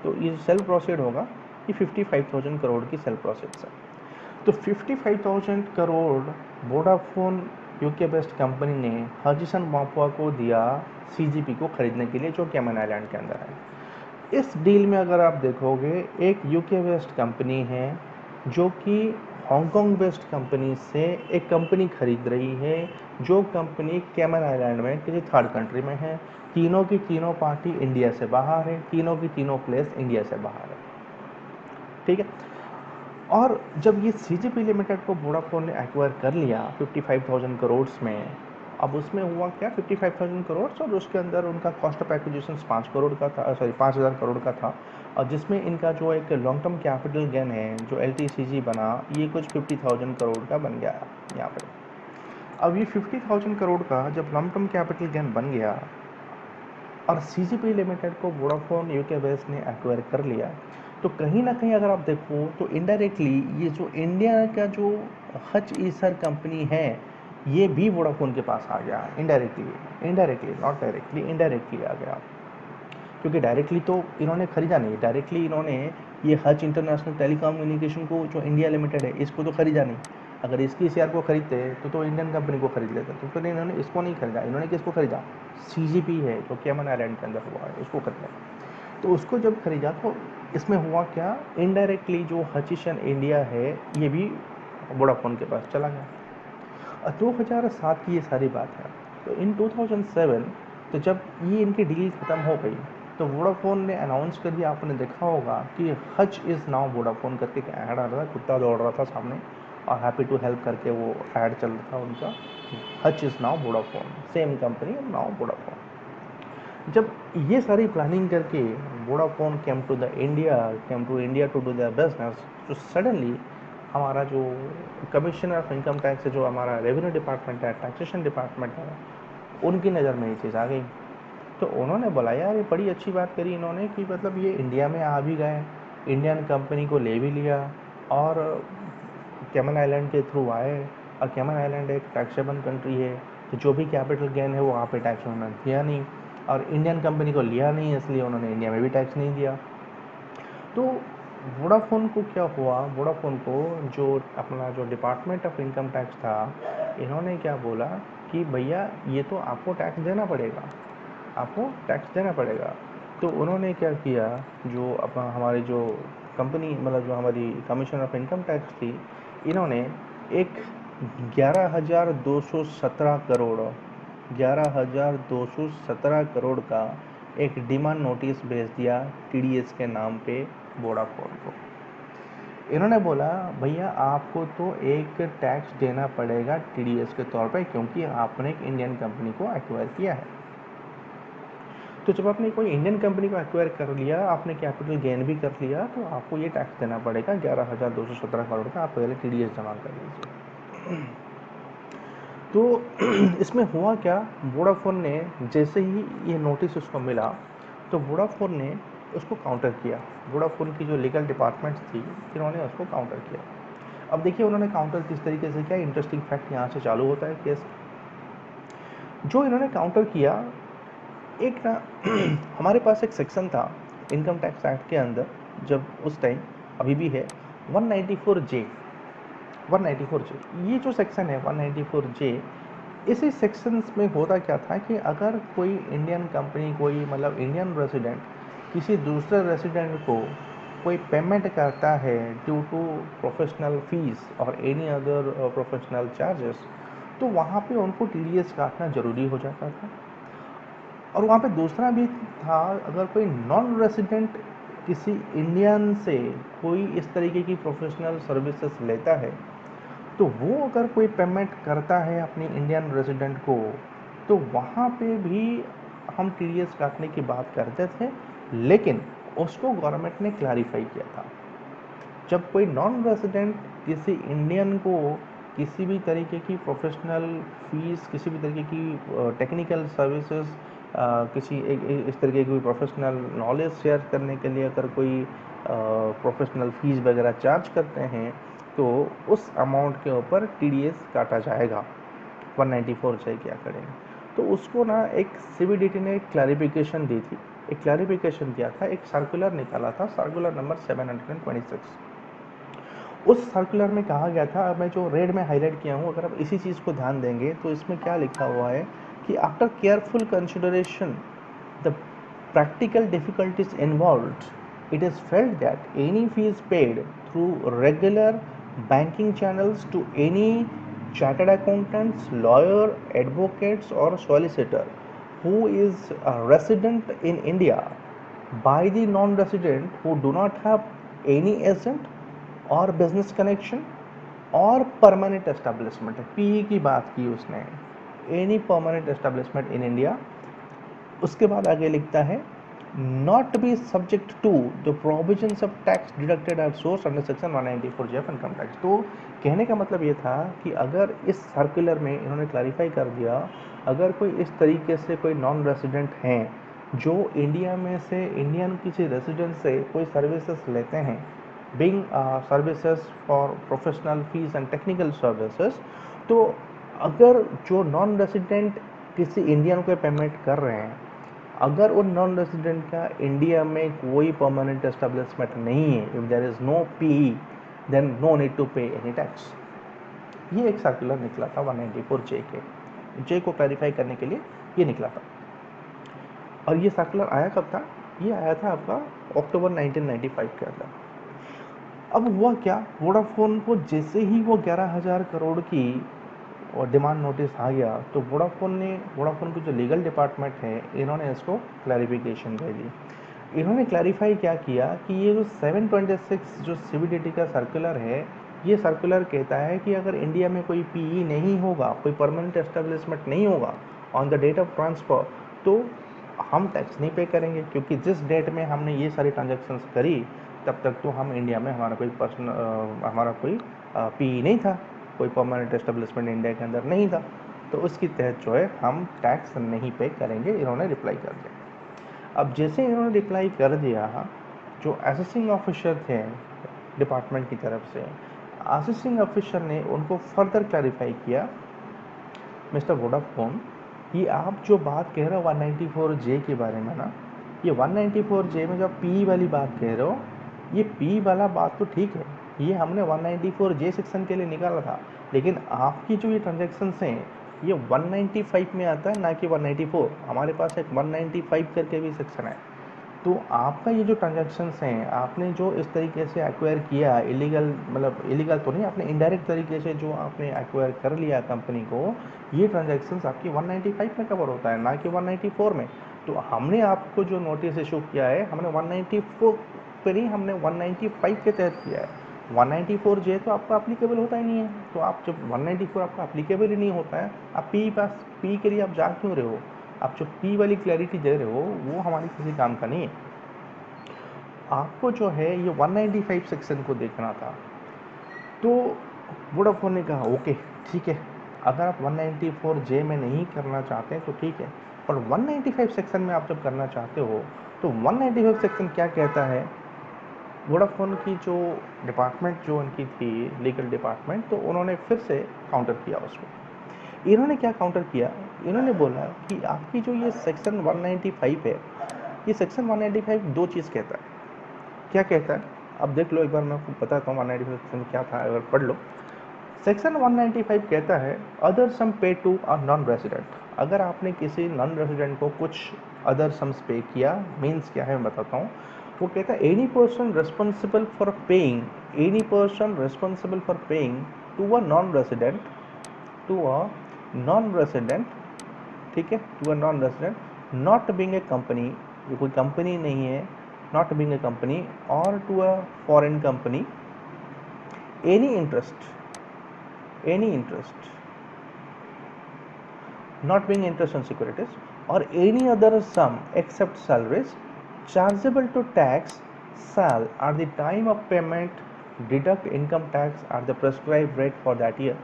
तो ये सेल प्रोसेस होगा, ये 55,000 करोड़ की सेल प्रोसेस है। तो 55,000 crore Vodafone UK based company ने हचिसन वाम्पुआ को दिया सीजीपी को खरीदने के लिए, जो कैमन आइलैंड के अंदर है। इस डील में अगर आप देखोगे, एक यूके बेस्ड कंपनी है जो कि हांगकांग बेस्ड कंपनी से एक कंपनी खरीद रही है, जो कंपनी कैमन आइलैंड में किसी थर्ड कंट्री में है। तीनों की तीनों पार्टी इंडिया से बाहर है, तीनों की तीनों प्लेस इंडिया से बाहर है, ठीक है। और जब ये सीजीपी लिमिटेड को वोडाफोन ने एक्वायर कर लिया 55,000 करोड़ में, अब उसमें हुआ क्या, 55,000 करोड़ और उसके अंदर उनका कॉस्ट ऑफ एक्विजिशन 5 करोड़ का था, सॉरी 5,000 करोड़ का था, और जिसमें इनका जो एक लॉन्ग टर्म कैपिटल गेन है जो एलटीसीजी बना, ये कुछ 50,000 करोड़ का बन गया यहाँ पे। अब ये 50,000 करोड़ का जब लॉन्ग टर्म कैपिटल गेन बन गया और सीजीपी लिमिटेड को वोडाफोन यूके बेस ने एक्वायर कर लिया, तो कहीं ना कहीं अगर आप देखो तो इनडायरेक्टली ये जो इंडिया का जो हच ईसर कंपनी है ये भी वोडाफोन के पास आ गया, इनडायरेक्टली नॉट डायरेक्टली, इनडायरेक्टली आ गया। क्योंकि डायरेक्टली तो इन्होंने खरीदा नहीं, डायरेक्टली इन्होंने ये हच इंटरनेशनल टेलीकम्युनिकेशन को जो इंडिया लिमिटेड है इसको तो खरीदा नहीं। अगर इसकी शेयर को खरीदते तो इंडियन कंपनी को खरीद लेते, तो फिर इन्होंने इसको नहीं खरीदा, इन्होंने किसको खरीदा, सीजीपी है जो कैमन आइलैंड के अंदर हुआ है उसको खरीदा। तो उसको जब खरीदा तो इसमें हुआ क्या, इनडायरेक्टली जो हचिशन इंडिया है ये भी वोडाफोन के पास चला गया। 2007 की ये सारी बात है। तो इन 2007 तो जब ये इनकी डील ख़त्म हो गई तो वोडाफोन ने अनाउंस कर दिया, आपने देखा होगा कि हच इज़ नाउ वोडाफोन करके एक ऐड आ रहा था, कुत्ता दौड़ रहा था सामने और हैप्पी टू हेल्प करके वो ऐड चल रहा था उनका, Hutch is now Vodafone, same company now Vodafone. जब ये सारी प्लानिंग करके Vodafone came to India to do the business, तो सडनली हमारा जो कमिश्नर ऑफ इनकम टैक्स है, जो हमारा रेवेन्यू डिपार्टमेंट है, टैक्सेशन डिपार्टमेंट है, उनकी नज़र में ये चीज़ आ गई। तो उन्होंने बोला यार ये बड़ी अच्छी बात करी इन्होंने कि मतलब ये इंडिया में आ भी गए, इंडियन कंपनी को ले भी लिया और कैमन आइलैंड के थ्रू आए, और कैमन आइलैंड एक टैक्सेबल कंट्री है, तो जो भी कैपिटल गेन है वो वहाँ पे टैक्स उन्होंने दिया नहीं, और इंडियन कंपनी को लिया नहीं इसलिए उन्होंने इंडिया में भी टैक्स नहीं दिया। तो वोडाफोन को क्या हुआ, वोडाफोन को जो अपना जो डिपार्टमेंट ऑफ इनकम टैक्स था, इन्होंने क्या बोला कि भैया ये तो आपको टैक्स देना पड़ेगा, आपको टैक्स देना पड़ेगा। तो उन्होंने क्या किया, जो अपना हमारी जो कंपनी मतलब जो हमारी कमीशन ऑफ इनकम टैक्स थी, इन्होंने एक 11,217 करोड़ 11,217 करोड़ का एक डिमांड नोटिस भेज दिया टीडीएस के नाम पे वोडाफोन को। इन्होंने बोला भैया आपको तो एक टैक्स देना पड़ेगा टीडीएस के तौर पे, क्योंकि आपने एक इंडियन कंपनी को एक्वायर किया है। तो जब आपने कोई इंडियन कंपनी को एक्वायर कर लिया, आपने कैपिटल गेन भी कर लिया, तो आपको ये टैक्स देना पड़ेगा 11,217 करोड़ का, आप पहले टीडीएस जमा कर लीजिए। तो इसमें हुआ क्या, वोडाफोन ने जैसे ही ये नोटिस उसको मिला तो वोडाफोन ने उसको काउंटर किया, वोडाफोन की जो लीगल डिपार्टमेंट थी इन्होंने उसको काउंटर किया। अब देखिए उन्होंने काउंटर किस तरीके से किया, इंटरेस्टिंग फैक्ट यहाँ से चालू होता है केस। जो इन्होंने काउंटर किया, एक ना हमारे पास एक सेक्शन था इनकम टैक्स एक्ट के अंदर, जब उस टाइम, अभी भी है, 194J। 194J, ये जो सेक्शन है 194J, इसी सेक्शंस में होता क्या था कि अगर कोई इंडियन कंपनी, कोई मतलब इंडियन रेसिडेंट किसी दूसरे रेसिडेंट को कोई पेमेंट करता है ड्यू टू प्रोफेशनल फीस और एनी अदर प्रोफेशनल चार्जेस, तो वहाँ पे उनको टीडीएस काटना ज़रूरी हो जाता था। और वहाँ पे दूसरा भी था, अगर कोई नॉन रेसिडेंट किसी इंडियन से कोई इस तरीके की प्रोफेशनल सर्विसेज लेता है, तो वो अगर कोई पेमेंट करता है अपनी इंडियन रेजिडेंट को, तो वहाँ पे भी हम टीडीएस काटने की बात करते थे, लेकिन उसको गवर्नमेंट ने क्लैरिफाई किया था। जब कोई नॉन रेजिडेंट किसी इंडियन को किसी भी तरीके की प्रोफेशनल फीस, किसी भी तरीके की टेक्निकल सर्विसेज, इस तरीके की प्रोफेशनल नॉलेज शेयर करने के लिए अगर कोई प्रोफेशनल फीस वगैरह चार्ज करते हैं, तो उस अमाउंट के ऊपर टीडीएस काटा जाएगा। 194 क्या करेंगे, तो उसको ना एक सीबीडीटी ने क्लैरिफिकेशन दी थी, एक क्लैरिफिकेशन दिया था, एक सर्कुलर निकाला था, सर्कुलर नंबर 726। उस सर्कुलर में कहा गया था, मैं जो रेड में हाईलाइट किया हूँ, अगर आप इसी चीज़ को ध्यान देंगे तो इसमें क्या लिखा हुआ है कि after careful consideration the practical difficulties involved, it is felt that any fees paid through regular banking channels to any chartered accountants, lawyer, advocates, or solicitor who is a resident in India by the non-resident who do not have any agent और business connection और permanent establishment, PE की बात की उसने, any permanent establishment in India. उसके बाद आगे लिखता है not be subject to the provisions of tax deducted at source under section 194J of income tax. तो कहने का मतलब ये था कि अगर इस सर्कुलर में इन्होंने क्लैरिफाई कर दिया, अगर कोई इस तरीके से कोई नॉन रेसिडेंट हैं जो इंडिया में से इंडियन किसी रेसिडेंट से कोई सर्विसेज लेते हैं, being services for professional fees and technical services, तो अगर जो नॉन रेसिडेंट किसी इंडियन को पेमेंट कर रहे हैं, अगर उन नॉन रेसिडेंट का इंडिया में कोई परमानेंट एस्टेब्लिशमेंट नहीं है, if there is no PE, then no need to pay any tax. ये एक सर्कुलर निकला था 194J के, जे को क्लैरिफाई करने के लिए ये निकला था। और ये सर्कुलर आया कब था? ये आया था आपका अक्टूबर 1995 के अंदर। अब हुआ क्या, वोडाफोन को जैसे ही वो 11,000 करोड़ की और डिमांड नोटिस आ गया, तो वोडाफोन की जो लीगल डिपार्टमेंट है, इन्होंने इसको क्लैरिफिकेशन दे दी। इन्होंने क्लैरिफाई क्या किया कि ये जो 726 जो सीबीडीटी का सर्कुलर है, ये सर्कुलर कहता है कि अगर इंडिया में कोई पीई नहीं होगा, कोई परमानेंट एस्टेब्लिशमेंट नहीं होगा on the date of transfer, तो हम टैक्स नहीं पे करेंगे, क्योंकि जिस डेट में हमने ये सारी ट्रांजेक्शन्स करी, तब तक तो हम इंडिया में हमारा कोई पीई नहीं था, कोई परमानेंट एस्टेब्लिशमेंट इंडिया के अंदर नहीं था, तो उसकी तहत जो है हम टैक्स नहीं पे करेंगे, इन्होंने रिप्लाई कर दिया। अब जैसे इन्होंने रिप्लाई कर दिया, जो असेसिंग ऑफिसर थे डिपार्टमेंट की तरफ से, असेसिंग ऑफिसर ने उनको फर्दर क्लैरिफाई किया, मिस्टर वोडाफोन, ये आप जो बात कह रहे हो 194J के बारे में ना, ये 194J में जो आप पी वाली बात कह रहे हो, ये पी वाला बात तो ठीक है, ये हमने 194J सेक्शन के लिए निकाला था, लेकिन आपकी जो ये ट्रांजेक्शन्स हैं, ये 195 में आता है, ना कि 194। हमारे पास एक 195 करके भी सेक्शन है। तो आपका ये जो ट्रांजैक्शंस हैं, आपने जो इस तरीके से एक्वायर किया, इलीगल मतलब इलीगल तो नहीं, आपने इनडायरेक्ट तरीके से जो आपने एक्वायर कर लिया कंपनी को, ये ट्रांजैक्शंस आपकी 195 में कवर होता है, ना कि 194 में। तो हमने आपको जो नोटिस इशू किया है, हमने 194 पे नहीं, हमने 195 के तहत किया है। 194J तो आपका अप्लीकेबल होता ही नहीं है, तो आप जब 194 आपका अप्लीकेबल ही नहीं होता है, आप पी के लिए आप जा क्यों रहे हो? आप जो पी वाली क्लैरिटी दे रहे हो, वो हमारी किसी काम का नहीं है। आपको जो है ये 195 सेक्शन को देखना था। तो वोडाफोन ने कहा ओके ठीक है, अगर आप 194J में नहीं करना चाहते तो ठीक है, पर 195 सेक्शन में आप जब करना चाहते हो, तो 195 सेक्शन क्या कहता है? वोडाफोन की जो डिपार्टमेंट जो उनकी थी लीगल डिपार्टमेंट, तो उन्होंने फिर से काउंटर किया उसको। इन्होंने क्या काउंटर किया इन्होंने बोला कि आपकी जो ये सेक्शन 195 है, ये सेक्शन 195 दो चीज़ कहता है। क्या कहता है अब देख लो एक बार, मैं आपको बताता हूँ 195 सेक्शन क्या था, अगर पढ़ लो। सेक्शन 195 कहता है अदर सम पे टू अ नॉन रेजिडेंट। अगर आपने किसी नॉन रेजिडेंट को कुछ अदर सम्स पे किया, मीन्स क्या है मैं बताता हूँ। वो कहता है any person responsible for paying, any person responsible for paying to a non resident, to a non resident, ठीक है, to a non resident not being a company, ये कोई कंपनी नहीं है, नॉट बीइंग ए कंपनी, और to a foreign company, any interest, any interest, not being interest on securities, or any other sum except salaries chargeable to tax shall at the time of payment deduct income tax at the prescribed rate for that year।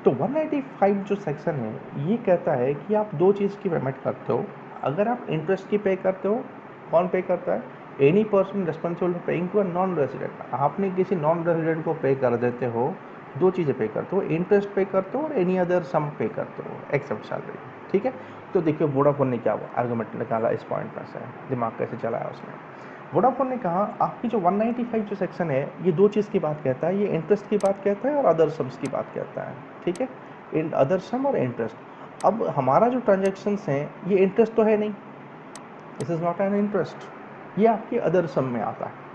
तो 195 जो section है ये कहता है कि आप दो चीज़ की पेमेंट करते हो। अगर आप इंटरेस्ट की पे करते हो, कौन पे करता है? Any person responsible for paying to a non resident. आपने किसी नॉन रेजिडेंट को पे कर देते हो, दो चीज़ें पे करते हो, इंटरेस्ट पे करते हो और एनी अदर सम पे करते हो एक्सेप्ट सैलरी, ठीक है। तो देखिए वोडाफोन ने क्या आर्गूमेंट निकाला इस पॉइंट में से, दिमाग कैसे चलाया उसने। वोडाफोन ने कहा आपकी जो 195 जो सेक्शन है ये दो चीज़ की बात कहता है, ये इंटरेस्ट की बात कहता है और अदर सम्स की बात कहता है, ठीक है, इन अदर सम और इंटरेस्ट। अब हमारा जो ट्रांजेक्शन्स हैं ये इंटरेस्ट तो है नहीं, this is not an interest, ये आपके अदर सम में आता है।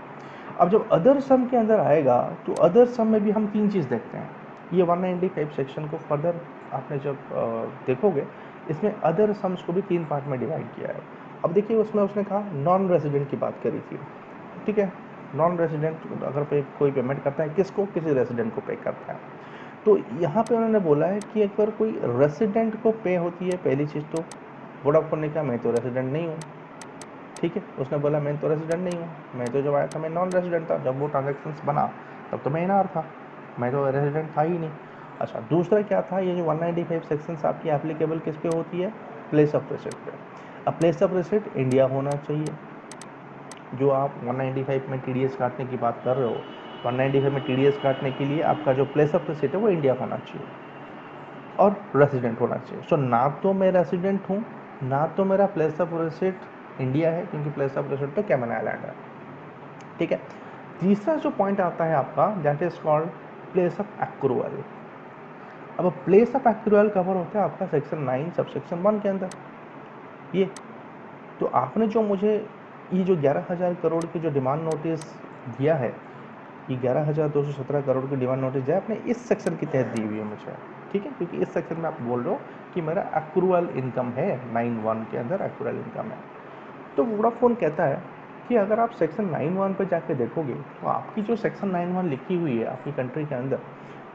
अब जब अदर सम के अंदर आएगा तो अदर सम में भी हम तीन चीज़ देखते हैं। ये 195 सेक्शन को फर्दर आपने जब देखोगे इसमें अदर सम्स को भी तीन पार्ट में डिवाइड किया है। अब देखिए उसमें उसने कहा नॉन रेजिडेंट की बात करी थी, ठीक है, नॉन रेजिडेंट अगर कोई पेमेंट करता है किसको, किसी रेजिडेंट को पे करता है। तो यहाँ पे उन्होंने बोला है कि अगर कोई रेजिडेंट को पे होती है, पहली चीज़ तो वोडाफोन ने कहा मैं तो रेजिडेंट नहीं हूँ, ठीक है, उसने बोला मैं तो रेजिडेंट नहीं हूँ, मैं तो जब आया था मैं नॉन रेजिडेंट था, जब वो ट्रांजेक्शन्स बना तब तो मैं एनआर था, मैं तो रेजिडेंट था ही नहीं। अच्छा दूसरा क्या था, ये जो 195 सेक्शंस आपकी एप्लीकेबल किस पे होती है, प्लेस ऑफ रेसिड पे। अब प्लेस ऑफ रेसिड इंडिया होना चाहिए, जो आप 195 में टीडीएस काटने की बात कर रहे हो, 195 में टीडीएस काटने के लिए आपका जो प्लेस ऑफ रेसिड है वो इंडिया होना चाहिए और रेसिडेंट होना चाहिए। सो ना तो मैं रेसिडेंट हूँ, ना तो मेरा प्लेस ऑफ रेसिड इंडिया है, क्योंकि प्लेस ऑफ रेसिड तो कैमन आइलैंड है, ठीक है। तीसरा जो पॉइंट आता है आपका that is called place of accrual. अब प्लेस ऑफ एक्रूअल कवर होता है आपका सेक्शन 9 सब सेक्शन 1 के अंदर। ये तो आपने जो मुझे ये जो 11,000 करोड़ की जो डिमांड नोटिस दिया है, ये 11,217 करोड़ की डिमांड नोटिस दिया आपने इस सेक्शन के तहत दी हुई है मुझे, ठीक है, क्योंकि इस सेक्शन में आप बोल रहे हो कि मेरा एक्रूअल इनकम है, 9(1) के अंदर एक्रूअल इनकम है। तो वोडाफोन कहता है कि अगर आप सेक्शन 9(1) पे जाके देखोगे तो आपकी जो सेक्शन 9(1) लिखी हुई है आपकी कंट्री के अंदर,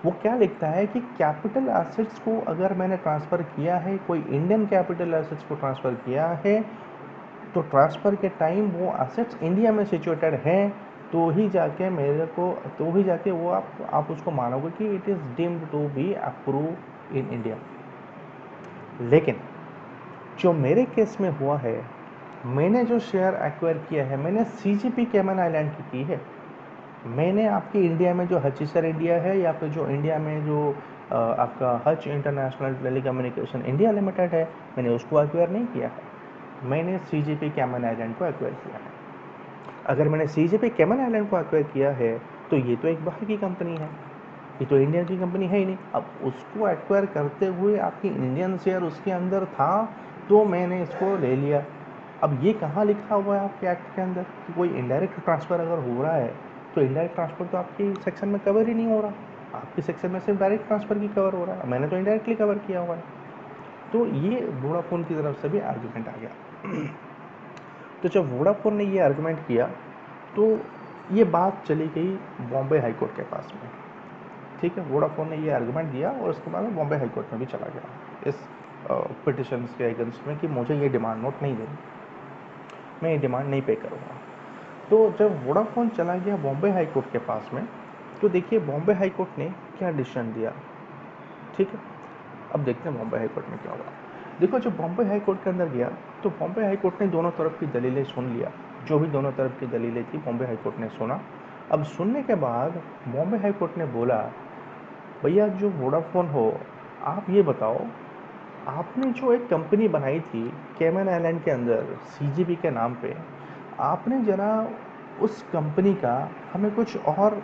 वो क्या लिखता है कि कैपिटल एसेट्स को अगर मैंने ट्रांसफ़र किया है, कोई इंडियन कैपिटल एसेट्स को ट्रांसफ़र किया है, तो ट्रांसफ़र के टाइम वो एसेट्स इंडिया में सिचुएटेड हैं, तो ही जाके मेरे को, तो ही जाके वो आप उसको मानोगे कि it is deemed to be approve in India. लेकिन जो मेरे केस में हुआ है, मैंने जो शेयर एक्वायर किया है मैंने सीजीपी कैमन आइलैंड की है, मैंने आपकी इंडिया में जो हचिसर इंडिया है या फिर जो इंडिया में जो आपका Hutch international telecommunication India limited है, मैंने उसको एक्वायर नहीं किया है, मैंने सीजीपी कैमन आइलैंड को एक्वायर किया है। अगर मैंने सीजीपी कैमन आइलैंड को एक्वायर किया है तो ये तो एक बाहर की कंपनी है, ये तो इंडियन की कंपनी है ही नहीं। अब उसको एक्वायर करते हुए आपकी इंडियन शेयर उसके अंदर था तो मैंने इसको ले लिया। अब ये कहाँ लिखा हुआ है आपके एक्ट के अंदर कि कोई इनडायरेक्ट ट्रांसफ़र अगर हो रहा है तो इनडायरेक्ट ट्रांसफ़र तो आपकी सेक्शन में कवर ही नहीं हो रहा, आपकी सेक्शन में सिर्फ डायरेक्ट ट्रांसफ़र की कवर हो रहा है, मैंने तो इनडायरेक्टली कवर किया हुआ है। तो ये वोडाफोन की तरफ से भी आर्गूमेंट आ गया। तो जब वोडाफोन ने ये आर्गूमेंट किया तो ये बात चली गई बॉम्बे हाई कोर्ट के पास में, ठीक है, वोडाफोन ने ये आर्गूमेंट दिया और उसके बाद बॉम्बे हाई कोर्ट में भी चला गया इस पिटिशन के अगेंस्ट में कि मुझे ये डिमांड नोट नहीं देनी, मैं ये डिमांड नहीं पे करूँगा। तो जब वोडाफोन चला गया बॉम्बे हाई कोर्ट के पास में, तो देखिए बॉम्बे हाई कोर्ट ने क्या डिसीजन दिया, ठीक है। अब देखते हैं बॉम्बे हाई कोर्ट में क्या हुआ। देखो जब बॉम्बे हाई कोर्ट के अंदर गया तो बॉम्बे हाई कोर्ट ने दोनों तरफ की दलीलें सुन लिया, जो भी दोनों तरफ की दलीलें थी बॉम्बे हाई कोर्ट ने सुना। अब सुनने के बाद बॉम्बे हाई कोर्ट ने बोला भैया जो वोडाफोन हो, आप ये बताओ आपने जो एक कंपनी बनाई थी कैमन आइलैंड के अंदर सीजीपी के नाम पे, आपने ज़रा उस कंपनी का हमें कुछ और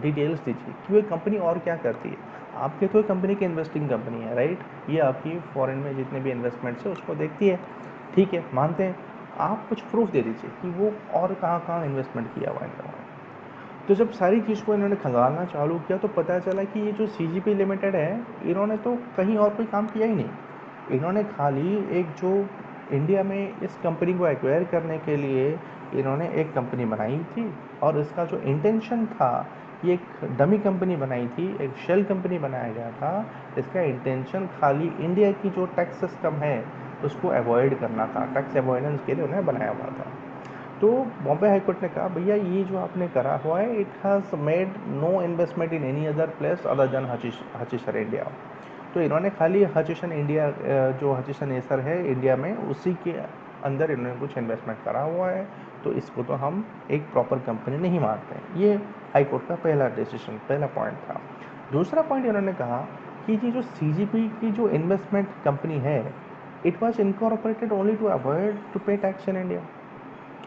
डिटेल्स दीजिए कि वो कंपनी और क्या करती है। आपके तो कंपनी की इन्वेस्टिंग कंपनी है, राइट? ये आपकी फॉरेन में जितने भी इन्वेस्टमेंट्स है उसको देखती है, ठीक है, मानते हैं। आप कुछ प्रूफ दे दीजिए कि वो और कहाँ कहाँ इन्वेस्टमेंट किया हुआ है इन्होंने। तो जब सारी चीज़ को इन्होंने खंगालना चालू किया तो पता चला कि ये जो सीजीपी लिमिटेड है, इन्होंने तो कहीं और कोई काम किया ही नहीं। इन्होंने खाली एक जो इंडिया में इस कंपनी को एक्वायर करने के लिए इन्होंने एक कंपनी बनाई थी, और इसका जो इंटेंशन था, ये एक डमी कंपनी बनाई थी, एक शेल कंपनी बनाया गया था। इसका इंटेंशन खाली इंडिया की जो टैक्स सिस्टम है उसको अवॉइड करना था, टैक्स अवॉइडेंस के लिए उन्हें बनाया हुआ था। तो बॉम्बे हाई कोर्ट ने कहा भैया ये जो आपने करा हुआ है, it has made no investment in any other place other than Hutchison India. तो इन्होंने खाली हचिशन इंडिया, जो हचिशन एसर है इंडिया में, उसी के अंदर इन्होंने कुछ इन्वेस्टमेंट करा हुआ है, तो इसको तो हम एक प्रॉपर कंपनी नहीं मानते। ये हाई कोर्ट का पहला डिसीजन, पहला पॉइंट था। दूसरा पॉइंट इन्होंने कहा कि ये जो सीजीपी की जो इन्वेस्टमेंट कंपनी है, it was incorporated only to avoid to pay tax in India.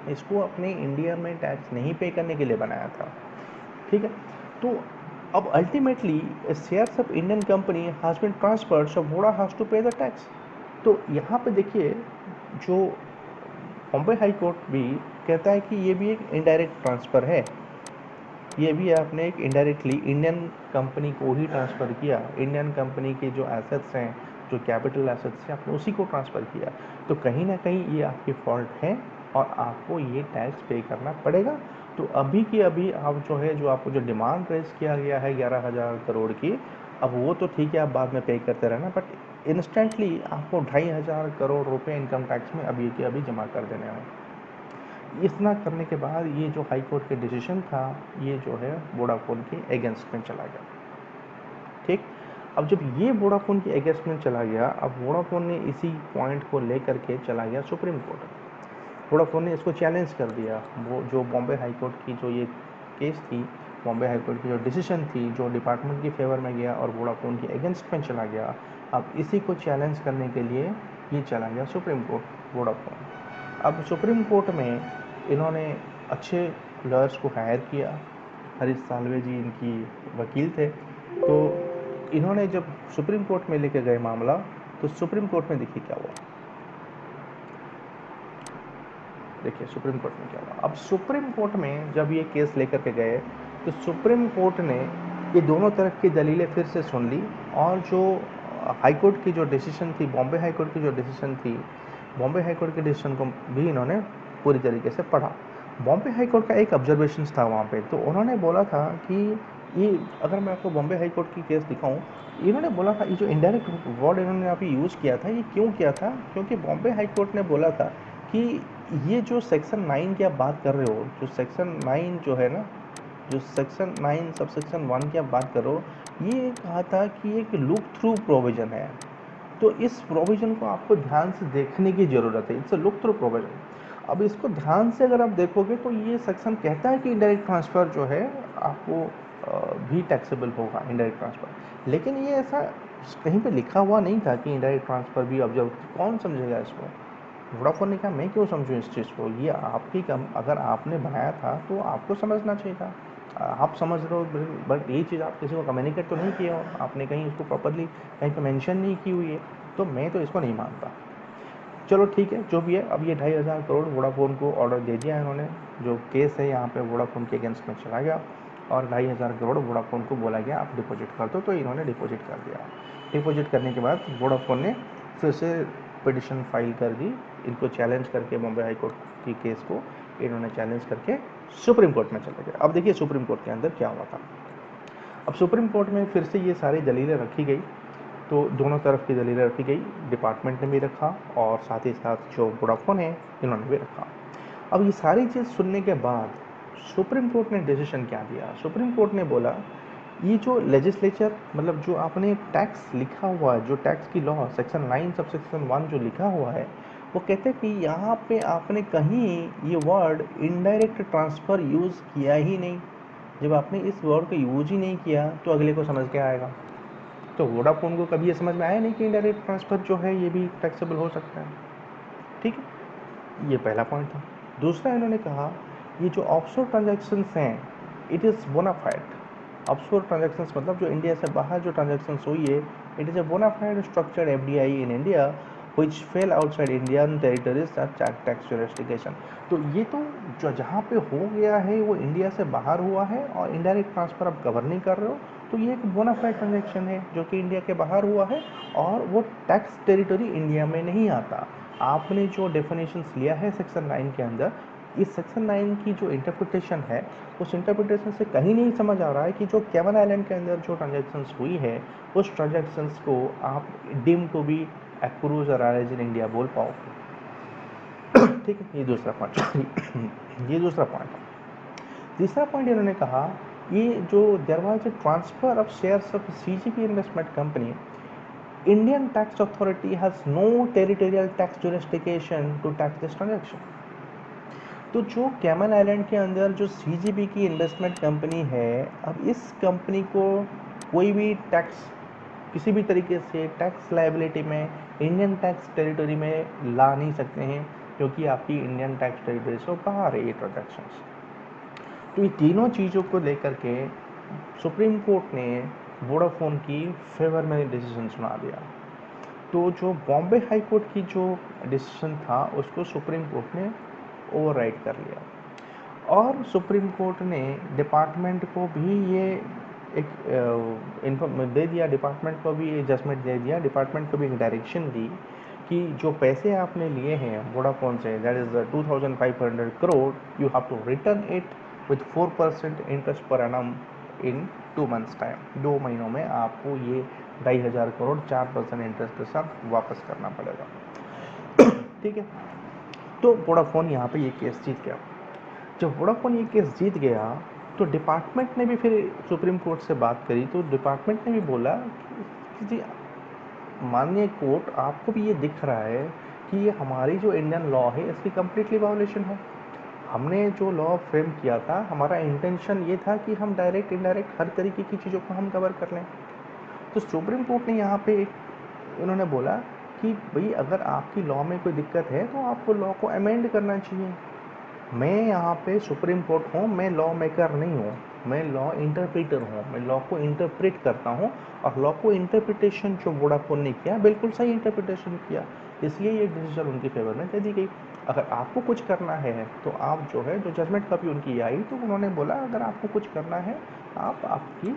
इसको अपने इंडिया में टैक्स नहीं पे करने के लिए बनाया था, ठीक है। तो अब ultimately shares of Indian company has been transferred, so Voda has to pay the tax. तो यहाँ पे देखिए, जो बॉम्बे हाई कोर्ट भी कहता है कि ये भी एक इनडायरेक्ट ट्रांसफ़र है। ये भी आपने एक इनडायरेक्टली इंडियन कंपनी को ही ट्रांसफ़र किया। इंडियन कंपनी के जो एसेट्स हैं, जो कैपिटल एसेट्स हैं, आपने उसी को ट्रांसफ़र किया। तो कहीं ना कहीं ये आपकी फॉल्ट है और आपको ये टैक्स पे करना पड़ेगा। तो अभी की अभी आप जो है, जो आपको जो डिमांड रेज किया गया है 11,000 करोड़ की, अब वो तो ठीक है, आप बाद में पे करते रहना, बट इंस्टेंटली आपको 2,500 करोड़ रुपए इनकम टैक्स में अभी के अभी जमा कर देने हैं। इतना करने के बाद ये जो हाई कोर्ट के डिसीजन था, ये जो है वोडाफोन के अगेंस्ट में चला गया, ठीक। अब जब ये वोडाफोन के अगेंस्ट में चला गया, अब वोडाफोन ने इसी पॉइंट को लेकर के चला गया सुप्रीम कोर्ट। वोडाफोन ने इसको चैलेंज कर दिया। वो जो बॉम्बे हाई कोर्ट की जो ये केस थी, बॉम्बे हाई कोर्ट की जो डिसीजन थी, जो डिपार्टमेंट की फेवर में गया और वोडाफोन के अगेंस्ट में चला गया, अब इसी को चैलेंज करने के लिए ये चला गया सुप्रीम कोर्ट, वोडाफोन। अब सुप्रीम कोर्ट में इन्होंने अच्छे लॉयर्स को हायर किया। हरीश साल्वे जी इनकी वकील थे। तो इन्होंने जब सुप्रीम कोर्ट में लेके गए मामला, तो सुप्रीम कोर्ट में देखिए क्या हुआ। देखिए सुप्रीम कोर्ट में क्या हुआ। अब सुप्रीम कोर्ट में जब ये केस लेकर के गए, तो सुप्रीम कोर्ट ने ये दोनों तरफ की दलीलें फिर से सुन ली, और जो हाई कोर्ट की जो डिसीजन थी, बॉम्बे हाई कोर्ट की जो डिसीजन थी, बॉम्बे हाई कोर्ट के डिसीजन को भी इन्होंने पूरी तरीके से पढ़ा। बॉम्बे हाई कोर्ट का एक ऑब्जर्वेशन था वहाँ पे, तो उन्होंने बोला था कि ये, अगर मैं आपको बॉम्बे हाई कोर्ट की केस दिखाऊं, इन्होंने बोला था ये जो इनडायरेक्ट वर्ड इन्होंने यहाँ पे यूज़ किया था, ये क्यों किया था? क्योंकि बॉम्बे हाई कोर्ट ने बोला था कि ये जो सेक्शन 9 की आप बात कर रहे हो, जो सेक्शन 9 जो है ना, जो सेक्शन 9 सब सेक्शन 1 की आप बात करो, ये कहा था कि एक लुक थ्रू प्रोविज़न है। तो इस प्रोविज़न को आपको ध्यान से देखने की ज़रूरत है। It's a look through provision. अब इसको ध्यान से अगर आप देखोगे तो ये सेक्शन कहता है कि इनडायरेक्ट ट्रांसफ़र जो है आपको भी टैक्सेबल होगा, इनडायरेक्ट ट्रांसफ़र। लेकिन ये ऐसा कहीं पे लिखा हुआ नहीं था कि इनडायरेक्ट ट्रांसफ़र भी ऑब्जर्व, कौन समझेगा इसको? वोडाफोन ने कहा मैं क्यों समझूँ इस चीज़ को, ये आपकी कम, अगर आपने बनाया था तो आपको समझना चाहिए था। आप समझ रहे हो, बट ये चीज़ आप किसी को कम्युनिकेट तो नहीं किया हो, आपने कहीं इसको प्रॉपरली कहीं पे मेंशन नहीं की हुई है, तो मैं तो इसको नहीं मानता। चलो ठीक है, जो भी है, अब ये 2,500 करोड़ वोडाफोन को ऑर्डर दे दिया इन्होंने। जो केस है यहाँ पे वोडाफोन के अगेंस्ट में चला गया, और 2,500 करोड़ वोडाफोन को बोला गया आप डिपॉजिट कर दो, तो इन्होंने डिपॉजिट कर दिया। डिपॉजिट करने के बाद वोडाफोन ने फिर से पिटिशन फाइल कर दी, इनको चैलेंज करके, बॉम्बे हाई कोर्ट की केस को इन्होंने चैलेंज करके सुप्रीम कोर्ट में चले गए। अब देखिए सुप्रीम कोर्ट के अंदर क्या हुआ था। अब सुप्रीम कोर्ट में फिर से ये सारी दलीलें रखी गई, तो दोनों तरफ की दलीलें रखी गई, डिपार्टमेंट ने भी रखा और साथ ही साथ जो वोडाफोन है इन्होंने भी रखा। अब ये सारी चीज़ सुनने के बाद सुप्रीम कोर्ट ने डिसीजन क्या दिया? सुप्रीम कोर्ट ने बोला ये जो लेजिस्लेचर, मतलब जो आपने टैक्स लिखा हुआ है, जो टैक्स की लॉ सेक्शन 9 सब सेक्शन 1 जो लिखा हुआ है, वो कहते हैं कि यहाँ पे आपने कहीं ये वर्ड इनडायरेक्ट ट्रांसफ़र यूज़ किया ही नहीं। जब आपने इस वर्ड को यूज ही नहीं किया तो अगले को समझ क्या आएगा? तो वोडाफोन को कभी ये समझ में आया नहीं कि इनडायरेक्ट ट्रांसफ़र जो है ये भी टैक्सेबल हो सकता है। ठीक है, ये पहला पॉइंट था। दूसरा इन्होंने कहा ये जो ऑफशोर ट्रांजैक्शंस हैं it is bona fide. Offshore transactions मतलब जो इंडिया से बाहर जो ट्रांजैक्शंस हुई है it is a bona fide structured FDI in India which fell outside Indian territories at tax jurisdiction। तो ये तो जो जहाँ पे हो गया है वो इंडिया से बाहर हुआ है और इनडायरेक्ट ट्रांसफ़र आप कवर नहीं कर रहे हो, तो ये एक बोनाफाइड ट्रांजैक्शन है जो कि इंडिया के बाहर हुआ है और वो टैक्स टेरिटरी इंडिया में नहीं आता। आपने जो डेफिनेशंस लिया है सेक्शन 9 के अंदर, इस सेक्शन 9 की जो इंटरप्रिटेशन है उस इंटरप्रिटेशन से कहीं नहीं समझ आ रहा है कि जो कैमन आइलैंड के अंदर जो ट्रांजैक्शंस हुई है उस ट्रांजैक्शंस को आप deem to be accrues arise in India बोल पाओ। ठीक है, ये दूसरा पॉइंट। ये दूसरा पॉइंट। तीसरा पॉइंट इन्होंने कहा ये जो there was a transfer of shares of CGP investment company, Indian tax authority has no territorial tax jurisdiction to tax this transaction. तो जो कैमन आइलैंड के अंदर जो सीजीबी की इन्वेस्टमेंट कंपनी है, अब इस कंपनी को कोई भी टैक्स किसी भी तरीके से टैक्स लायबिलिटी में इंडियन टैक्स टेरिटरी में ला नहीं सकते हैं क्योंकि आपकी इंडियन टैक्स टेरिटरी से बाहर है ये ट्रांजैक्शंस। तो ये तीनों चीज़ों को लेकर के सुप्रीम कोर्ट ने वोडाफोन की फेवर में डिसीजन सुना दिया। तो जो बॉम्बे हाई कोर्ट की जो डिसीजन था उसको सुप्रीम कोर्ट ने ओवरराइड कर लिया और सुप्रीम कोर्ट ने डिपार्टमेंट को भी ये एक दे दिया, डिपार्टमेंट को भी ये जजमेंट दे दिया, डिपार्टमेंट को भी एक डायरेक्शन दी कि जो पैसे आपने लिए हैं वोडाफोन से that is 2500 crore, you have to return it with 4% interest per annum in 2 months time. 2 महीनों में आपको ये 2500 करोड़ 4% इंटरेस्ट के साथ वापस करना पड़ेगा। ठीक है, तो वोडाफोन यहाँ पे ये केस जीत गया। जब वोडाफोन ये केस जीत गया तो डिपार्टमेंट ने भी फिर सुप्रीम कोर्ट से बात करी, तो डिपार्टमेंट ने भी बोला कि जी माननीय कोर्ट आपको भी ये दिख रहा है कि ये हमारी जो इंडियन लॉ है इसकी कम्प्लीटली वायोलेशन है। हमने जो लॉ फ्रेम किया था हमारा इंटेंशन ये था कि हम डायरेक्ट इनडायरेक्ट हर तरीके की चीज़ों को हम कवर कर लें। तो सुप्रीम कोर्ट ने यहाँ पे उन्होंने बोला कि भाई अगर आपकी लॉ में कोई दिक्कत है तो आपको लॉ को अमेंड करना चाहिए। मैं यहाँ पे सुप्रीम कोर्ट हूँ, मैं लॉ मेकर नहीं हूँ, मैं लॉ इंटरप्रेटर हूँ, मैं लॉ को इंटरप्रेट करता हूँ और लॉ को इंटरप्रिटेशन जो वोडाफोन ने किया बिल्कुल सही इंटरप्रिटेशन किया, इसलिए ये डिसीजन उनकी फेवर में दे दी गई। अगर आपको कुछ करना है तो आप जो है जो जजमेंट कॉपी उनकी आई तो उन्होंने बोला अगर आपको कुछ करना है आप आपकी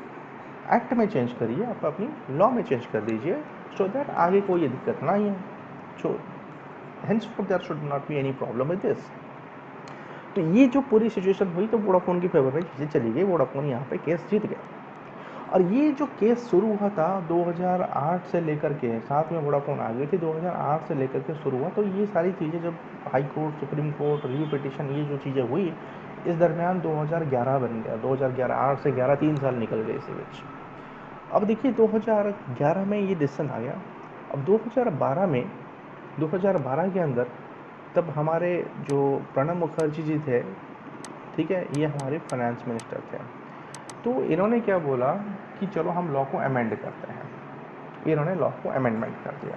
एक्ट में चेंज करिए, आप अपनी लॉ में चेंज कर दीजिए सो दैट आगे कोई ये दिक्कत ना आए। सो henceforth there should not be any problem with this। तो ये जो पूरी सिचुएशन हुई तो वोडाफोन की फेवर में चीज़ें चली गई, वोडाफोन यहाँ पे केस जीत गया। और ये जो केस शुरू हुआ था 2008 से लेकर के, साथ में वोडाफोन आ गई थी 2008 से लेकर के शुरू हुआ, तो ये सारी चीज़ें जब high court supreme court review petition ये जो चीज़ें हुई इस दरमियान 2011 बन गया। 2011 8 से 11 3 साल निकल गए इसी बीच। अब देखिए 2011 में ये डिसीजन आ गया। अब 2012 के अंदर तब हमारे जो प्रणब मुखर्जी जी थे, ठीक है, ये हमारे फाइनेंस मिनिस्टर थे, तो इन्होंने क्या बोला कि चलो हम लॉ को अमेंड करते हैं। इन्होंने लॉ को अमेंडमेंट कर दिया।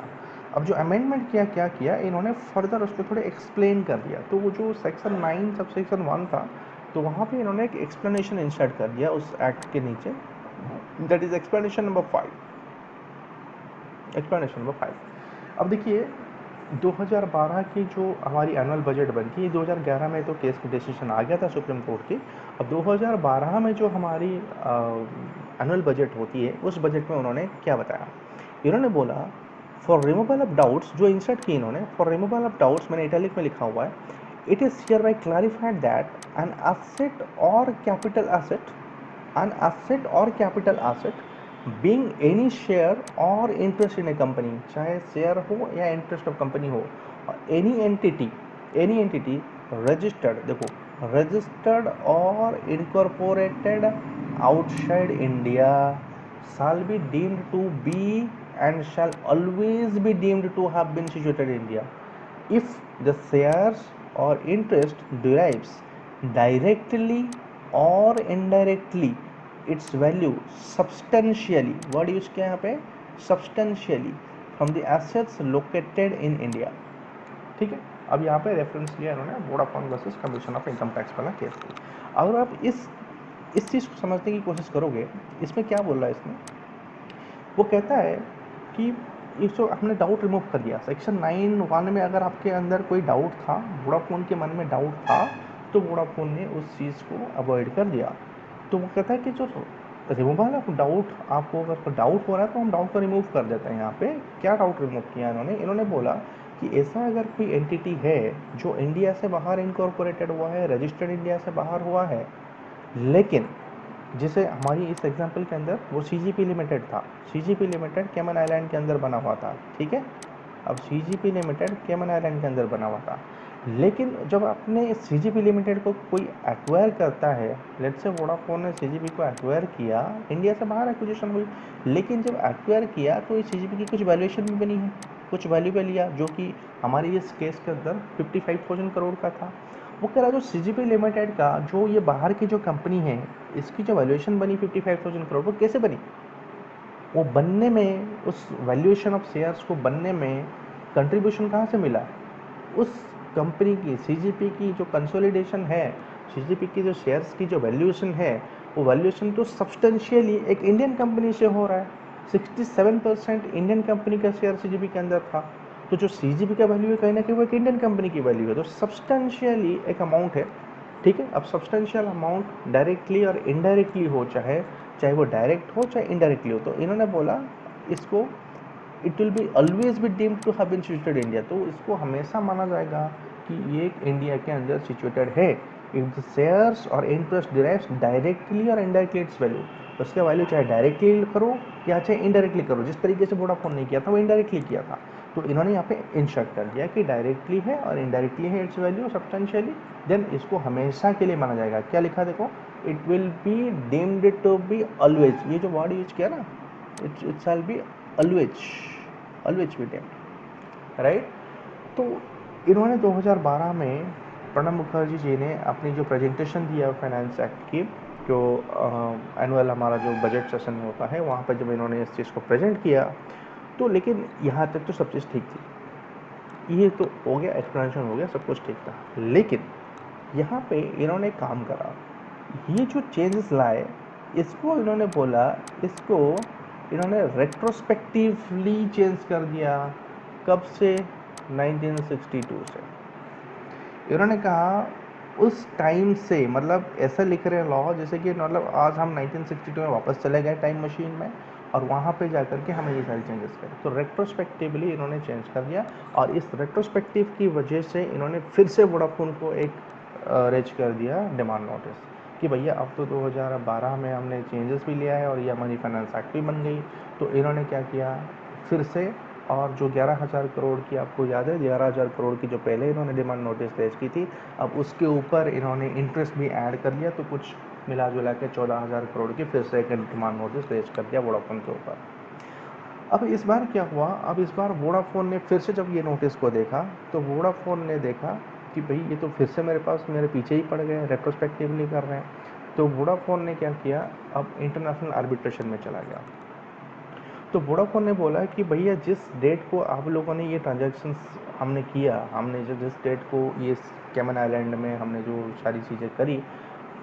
अब जो अमेंडमेंट किया क्या किया इन्होंने फर्दर उसको थोड़े एक्सप्लेन कर दिया। तो वो जो सेक्शन 9 सब सेक्शन 1 था तो वहाँ पे इन्होंने एक एक्सप्लेनेशन इंसर्ट कर दिया उस एक्ट के नीचे, दैट इज़ एक्सप्लेनेशन नंबर 5। अब देखिए 2012 की जो हमारी एनुअल बजट बनती है 2011 में तो केस की डिसीजन आ गया था सुप्रीम कोर्ट की। अब 2012 में जो हमारी एनुअल बजट होती है उस बजट में उन्होंने क्या बताया, इन्होंने बोला फॉर रिमूवल ऑफ डाउट्स, जो इंसर्ट की इन्होंने फॉर रिमूवल ऑफ डाउट्स मैंने इटैलिक में लिखा हुआ है, it is hereby clarified that an asset और capital asset, an asset or capital asset being any share or interest in a company, चाहे शेयर हो या इंटरेस्ट ऑफ कंपनी हो, एनी एंटिटी रजिस्टर्ड, देखो रजिस्टर्ड और incorporated outside India shall be deemed to be and shall always be deemed to have been situated in India if the shares or interest derives directly or indirectly its value substantially, word use किया यहाँ पे substantially from the assets located in India. ठीक है, अब यहाँ पे reference लिया इन्होंने Vodafone versus commission of income tax वाला केस की। अगर आप इस चीज़ को समझने की कोशिश करोगे, इसमें क्या बोल रहा है इसमें, वो कहता है कि ये जो हमने डाउट रिमूव कर दिया सेक्शन 9(1) में, अगर आपके अंदर कोई डाउट था, वोडाफोन के मन में डाउट था, तो वोडाफोन ने उस चीज़ को अवॉइड कर दिया। तो वो कहता है कि जो रिमूवल ऑफ डाउट, आपको अगर डाउट हो रहा है तो हम डाउट को रिमूव कर देते हैं। यहाँ पे क्या डाउट रिमूव किया इन्होंने बोला कि ऐसा अगर कोई एंटिटी है जो इंडिया से बाहर इनकॉर्पोरेटेड हुआ है, रजिस्टर्ड इंडिया से बाहर हुआ है, लेकिन जिसे हमारी इस एग्जांपल के अंदर वो सीजीपी लिमिटेड था, सीजीपी लिमिटेड कैमन आइलैंड के अंदर बना हुआ था। ठीक है, अब सीजीपी लिमिटेड कैमन आइलैंड के अंदर बना हुआ था, लेकिन जब आपने सीजीपी लिमिटेड को कोई एक्वायर करता है, लेट्स से वोडाफोन ने सीजीपी को एक्वायर किया, इंडिया से बाहर एक्विजिशन हुई, लेकिन जब एक्वायर किया तो इस सीजीपी की कुछ वैल्यूएशन भी बनी है, कुछ वैल्यू पे लिया, जो कि हमारी इस केस के अंदर 55,000 करोड़ का था। वो कह रहा जो सीजीपी लिमिटेड का जो ये बाहर की जो कंपनी है, इसकी जो वैल्यूएशन बनी 55,000 करोड़, वो कैसे बनी? वो बनने में, उस वैल्यूएशन ऑफ शेयर्स को बनने में कंट्रीब्यूशन कहाँ से मिला? उस कंपनी की सीजीपी की जो कंसोलिडेशन है, सीजीपी की जो शेयर्स की जो वैल्यूएशन है, वो वैल्यूएशन तो सब्सटेंशियली एक इंडियन कंपनी से हो रहा है। 67% इंडियन कंपनी का शेयर सीजीपी के अंदर था, तो जो सीजीपी का वैल्यू है कहीं ना कहीं वो एक इंडियन कंपनी की वैल्यू है, तो सब्सटेंशियली एक अमाउंट है। ठीक है, अब सब्सटेंशियल अमाउंट डायरेक्टली और इनडायरेक्टली हो, चाहे चाहे वो डायरेक्ट हो चाहे इनडायरेक्टली हो, तो इन्होंने बोला इसको it will be always be deemed to have been situated India, तो इसको हमेशा माना जाएगा कि ये इंडिया के अंदर सिचुएटेड है। इफ द शेयर्स और इंटरेस्ट डिराइव्स डायरेक्टली और इनडायरेक्टली इट्स वैल्यू, उसका वैल्यू चाहे डायरेक्टली करो या चाहे इनडायरेक्टली करो, जिस तरीके से वोडाफोन ने किया था वो इनडायरेक्टली किया था, तो इन्होंने यहाँ पे इंशर्ट कर दिया कि डायरेक्टली है और इनडायरेक्टली है इट्स वैल्यू सब्सटेंशियली, देन इसको हमेशा के लिए माना जाएगा। क्या लिखा देखो, it will be deemed to be always, ये जो वर्ड यूज किया ना, it shall be always be deemed, right. तो इन्होंने 2012 में प्रणब मुखर्जी जी ने अपनी जो प्रेजेंटेशन दिया फाइनेंस एक्ट की, जो एनुअल हमारा जो बजट सेशन होता है, वहाँ पर जब इन्होंने इस चीज़ को प्रेजेंट किया, तो लेकिन यहाँ तक तो सब चीज़ ठीक थी, ये तो हो गया, एक्सप्लेनेशन हो गया, सब कुछ ठीक था, लेकिन यहाँ पे इन्होंने काम करा, ये जो चेंजेस लाए, इसको इन्होंने बोला, इसको इन्होंने रेट्रोस्पेक्टिवली चेंज कर दिया। कब से? 1962 से। इन्होंने कहा उस टाइम से, मतलब ऐसा लिख रहे हैं लॉ जैसे कि मतलब आज हम 1962 में वापस चले गए टाइम मशीन में और वहाँ पे जाकर के हमें ये सारे चेंजेस करें, तो रेट्रोस्पेक्टिवली इन्होंने चेंज कर दिया। और इस रेट्रोस्पेक्टिव की वजह से इन्होंने फिर से वोडाफोन को एक रेज कर दिया डिमांड नोटिस कि भैया अब तो 2012 में हमने चेंजेस भी लिया है और ये हमारी फाइनेंस एक्ट भी बन गई। तो इन्होंने क्या किया फिर से, और जो 11,000 करोड़ की, आपको याद है 11,000 करोड़ की जो पहले इन्होंने डिमांड नोटिस रेज की थी, अब उसके ऊपर इन्होंने इंटरेस्ट भी ऐड कर लिया, तो कुछ मिला जुला के 14,000 करोड़ की फिर से एक डिमांड नोटिस रेज कर दिया वोडाफोन के ऊपर। अब इस बार क्या हुआ, अब इस बार वोडाफोन ने फिर से जब ये नोटिस को देखा, तो वोडाफोन ने देखा कि भाई ये तो फिर से मेरे पीछे ही पड़ गए, रेट्रोस्पेक्टिवली कर रहे हैं। तो वोडाफोन ने क्या किया, अब इंटरनेशनल आर्बिट्रेशन में चला गया। तो वोडाफोन ने बोला कि भैया जिस डेट को आप लोगों ने ये ट्रांजैक्शंस हमने किया, हमने जो जिस डेट को ये कैमन आइलैंड में हमने जो सारी चीज़ें करी,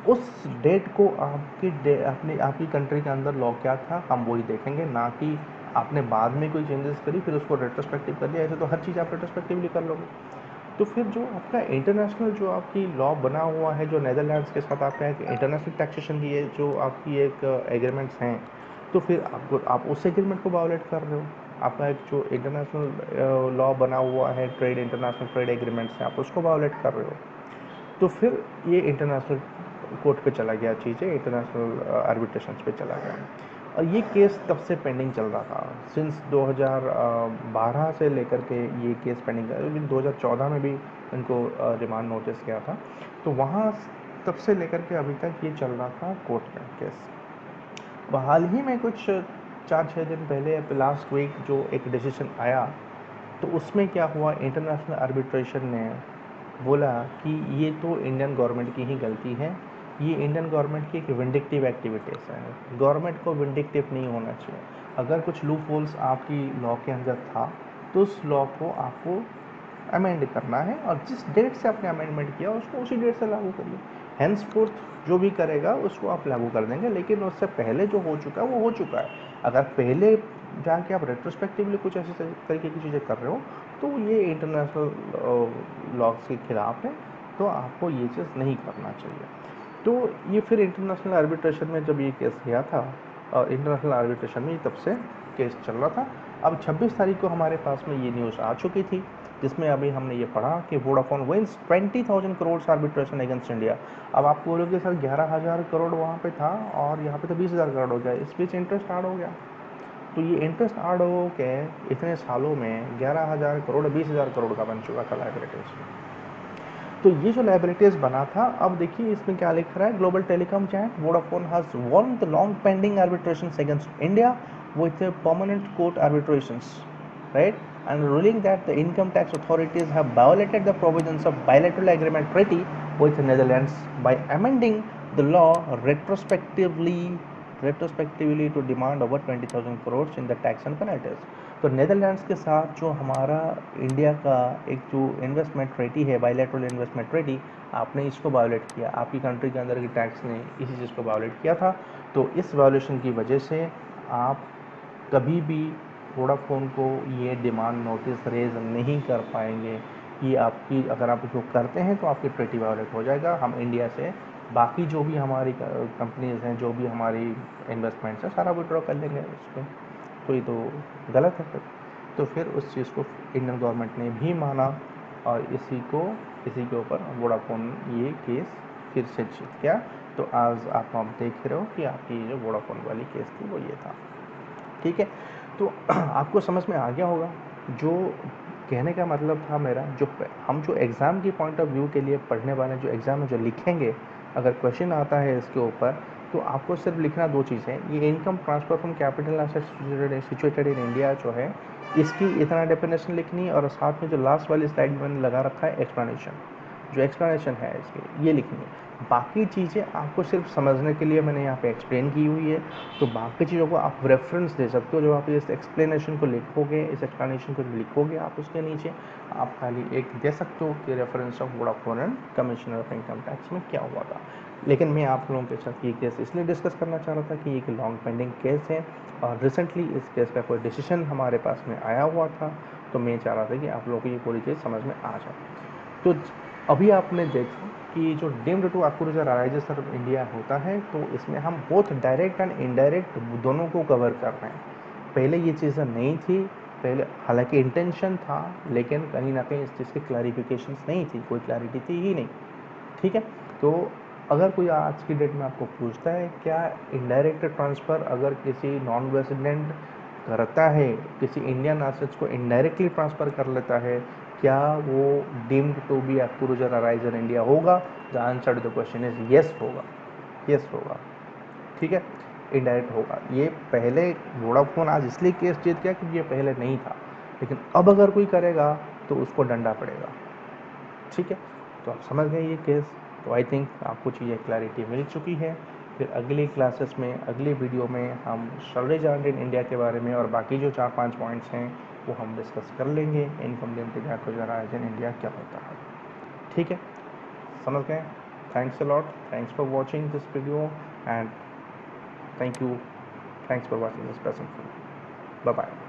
उस डेट को आपकी कंट्री के अंदर लॉ क्या था हम वही देखेंगे, ना कि आपने बाद में कोई चेंजेस करी फिर उसको रेट्रोस्पेक्टिव कर दिया। ऐसे तो हर चीज़ आप रेट्रोस्पेक्टिवली कर लोगे। तो फिर जो आपका इंटरनेशनल जो आपकी लॉ बना हुआ है, जो नीदरलैंड्स के साथ आपका एक इंटरनेशनल टैक्सेशन की है, जो आपकी एक एग्रीमेंट्स हैं, तो फिर आप उस एग्रीमेंट को वायोलेट कर रहे हो। आपका एक जो इंटरनेशनल लॉ बना हुआ है, ट्रेड इंटरनेशनल ट्रेड एग्रीमेंट्स हैं, आप उसको वायोलेट कर रहे हो। तो फिर ये इंटरनेशनल कोर्ट पे चला गया, चीज़ें इंटरनेशनल आर्बिट्रेशन पे चला गया। और ये केस तब से पेंडिंग चल रहा था, सिंस 2012 से लेकर के ये केस पेंडिंग था, लेकिन 2014 में भी इनको रिमांड नोटिस गया था। तो वहाँ तब से लेकर के अभी तक ये चल रहा था कोर्ट में केस। हाल ही में कुछ 4-6 दिन पहले लास्ट वीक जो एक डिसीजन आया, तो उसमें क्या हुआ, इंटरनेशनल आर्बिट्रेशन ने बोला कि ये तो इंडियन गवर्नमेंट की ही गलती है, ये इंडियन गवर्नमेंट की एक विंडिक्टिव एक्टिविटीज़ है, गवर्नमेंट को विंडिक्टिव नहीं होना चाहिए। अगर कुछ लूप होल्स आपकी लॉ के अंदर था तो उस लॉ को आपको अमेंड करना है और जिस डेट से आपने अमेंडमेंट किया उसको उसी डेट से लागू करिए। हैंसफोर्थ जो भी करेगा उसको आप लागू कर देंगे, लेकिन उससे पहले जो हो चुका है वो हो चुका है। अगर पहले जाके आप रेट्रोस्पेक्टिवली कुछ ऐसे तरीके की चीज़ें कर रहे हो तो ये इंटरनेशनल लॉज के खिलाफ है, तो आपको ये चीज़ नहीं करना चाहिए। तो ये फिर इंटरनेशनल आर्बिट्रेशन में जब ये केस गया था, और इंटरनेशनल आर्बिट्रेशन में तब से केस चल रहा था। अब 26 तारीख को हमारे पास में ये न्यूज़ आ चुकी थी, जिसमें अभी हमने ये पढ़ा कि Vodafone wins 20,000 crore arbitration against India. अब आप बोलोगे सर 11,000 करोड़ वहाँ पे था और यहाँ पे तो 20,000 करोड़ हो गया, इस बीच इंटरेस्ट ऐड हो गया। तो ये इंटरेस्ट ऐड हो के इतने सालों में 11,000 करोड़ 20,000 करोड़ का बन चुका था लाइबिलिटीज़। तो ये जो लाइबिलिटीज़ बना था, अब देखिए इसमें क्या लिख रहा है, global telecom giant Vodafone has won the long pending arbitrations against India with permanent court arbitrations, right? And ruling that the income tax authorities have violated the provisions of bilateral agreement treaty with the Netherlands by amending the law retrospectively to demand over 20,000 crores in the tax and penalties. तो Netherlands के साथ जो हमारा India का एक जो investment treaty है, bilateral investment treaty, आपने इसको वायोलेट किया, आपकी कंट्री के अंदर की टैक्स ने इसी चीज़ को वायोलेट किया था। तो इस वायोलेशन की वजह से आप कभी भी वोडाफोन को ये डिमांड नोटिस रेज नहीं कर पाएंगे। ये आपकी, अगर आप इसको करते हैं तो आपकी ट्रेटी वायोलेट हो जाएगा। हम इंडिया से बाकी जो भी हमारी कंपनीज हैं, जो भी हमारी इन्वेस्टमेंट्स हैं, सारा विड्रॉ कर लेंगे उसमें। तो ये तो गलत है फिर। तो फिर उस चीज़ को इंडियन गवर्नमेंट ने भी माना और इसी के ऊपर वोडाफोन ये केस फिर से जीत गया। तो आज आप देख रहे हो कि आपकी जो वोडाफोन वाली केस थी वो ये था, ठीक है। तो आपको समझ में आ गया होगा जो कहने का मतलब था मेरा। जो हम जो एग्ज़ाम की पॉइंट ऑफ व्यू के लिए पढ़ने वाले जो एग्ज़ाम में जो लिखेंगे, अगर क्वेश्चन आता है इसके ऊपर, तो आपको सिर्फ लिखना दो चीज़ें, ये income transfer from capital asset situated in India जो है, इसकी इतना डेफिनेशन लिखनी है और साथ में जो लास्ट वाली स्लाइड में मैंने लगा रखा है एक्सप्लेनेशन, जो एक्सप्लेनेशन है इसकी ये लिखनी है। बाकी चीज़ें आपको सिर्फ समझने के लिए मैंने यहाँ पे एक्सप्लेन की हुई है, तो बाकी चीज़ों को आप रेफरेंस दे सकते हो। जब आप इस एक्सप्लेनेशन को लिखोगे, इस एक्सप्लेनेशन को लिखोगे, आप उसके नीचे आप खाली एक दे सकते हो कि reference of Vodafone and commissioner of income tax में क्या हुआ था। लेकिन मैं आप लोगों के साथ ये केस इसलिए डिस्कस करना चाह रहा था कि एक लॉन्ग पेंडिंग केस है और रिसेंटली इस केस का कोई डिसीजन हमारे पास में आया हुआ था, तो मैं चाह रहा था कि आप लोगों को ये पूरी चीज़ समझ में आ जाए। तो अभी आपने देखा कि जो deemed to accrue or arises of India होता है, तो इसमें हम बोथ डायरेक्ट एंड इनडायरेक्ट दोनों को कवर कर रहे हैं। पहले ये चीज़ें नहीं थी, पहले हालांकि इंटेंशन था, लेकिन कहीं ना कहीं इस चीज़ की क्लैरिफिकेशन नहीं थी, कोई क्लैरिटी थी ही नहीं, ठीक है। तो अगर कोई आज की डेट में आपको पूछता है क्या इनडायरेक्ट ट्रांसफ़र अगर किसी नॉन रेजिडेंट करता है, किसी इंडियन एसेट्स को इनडायरेक्टली ट्रांसफ़र कर लेता है, क्या वो deemed to be accrue or arise in India होगा? The answer to the question is yes होगा, येस होगा, ठीक है, इनडायरेक्ट होगा। ये पहले वोडाफोन आज इसलिए केस जीत गया क्योंकि ये पहले नहीं था, लेकिन अब अगर कोई करेगा तो उसको डंडा पड़ेगा, ठीक है। तो आप समझ गए ये केस। तो आई थिंक आपको चीज़ें क्लैरिटी मिल चुकी है। फिर अगली क्लासेस में, अगली वीडियो में हम सर्वेजार्ड इन इंडिया के बारे में और बाकी जो 4-5 पॉइंट्स हैं वो हम डिस्कस कर लेंगे। Income limited accrue or in India क्या होता है, ठीक है, समझ गए। Thanks a lot, thanks for watching this video and thank you, thanks for watching this present. Bye bye.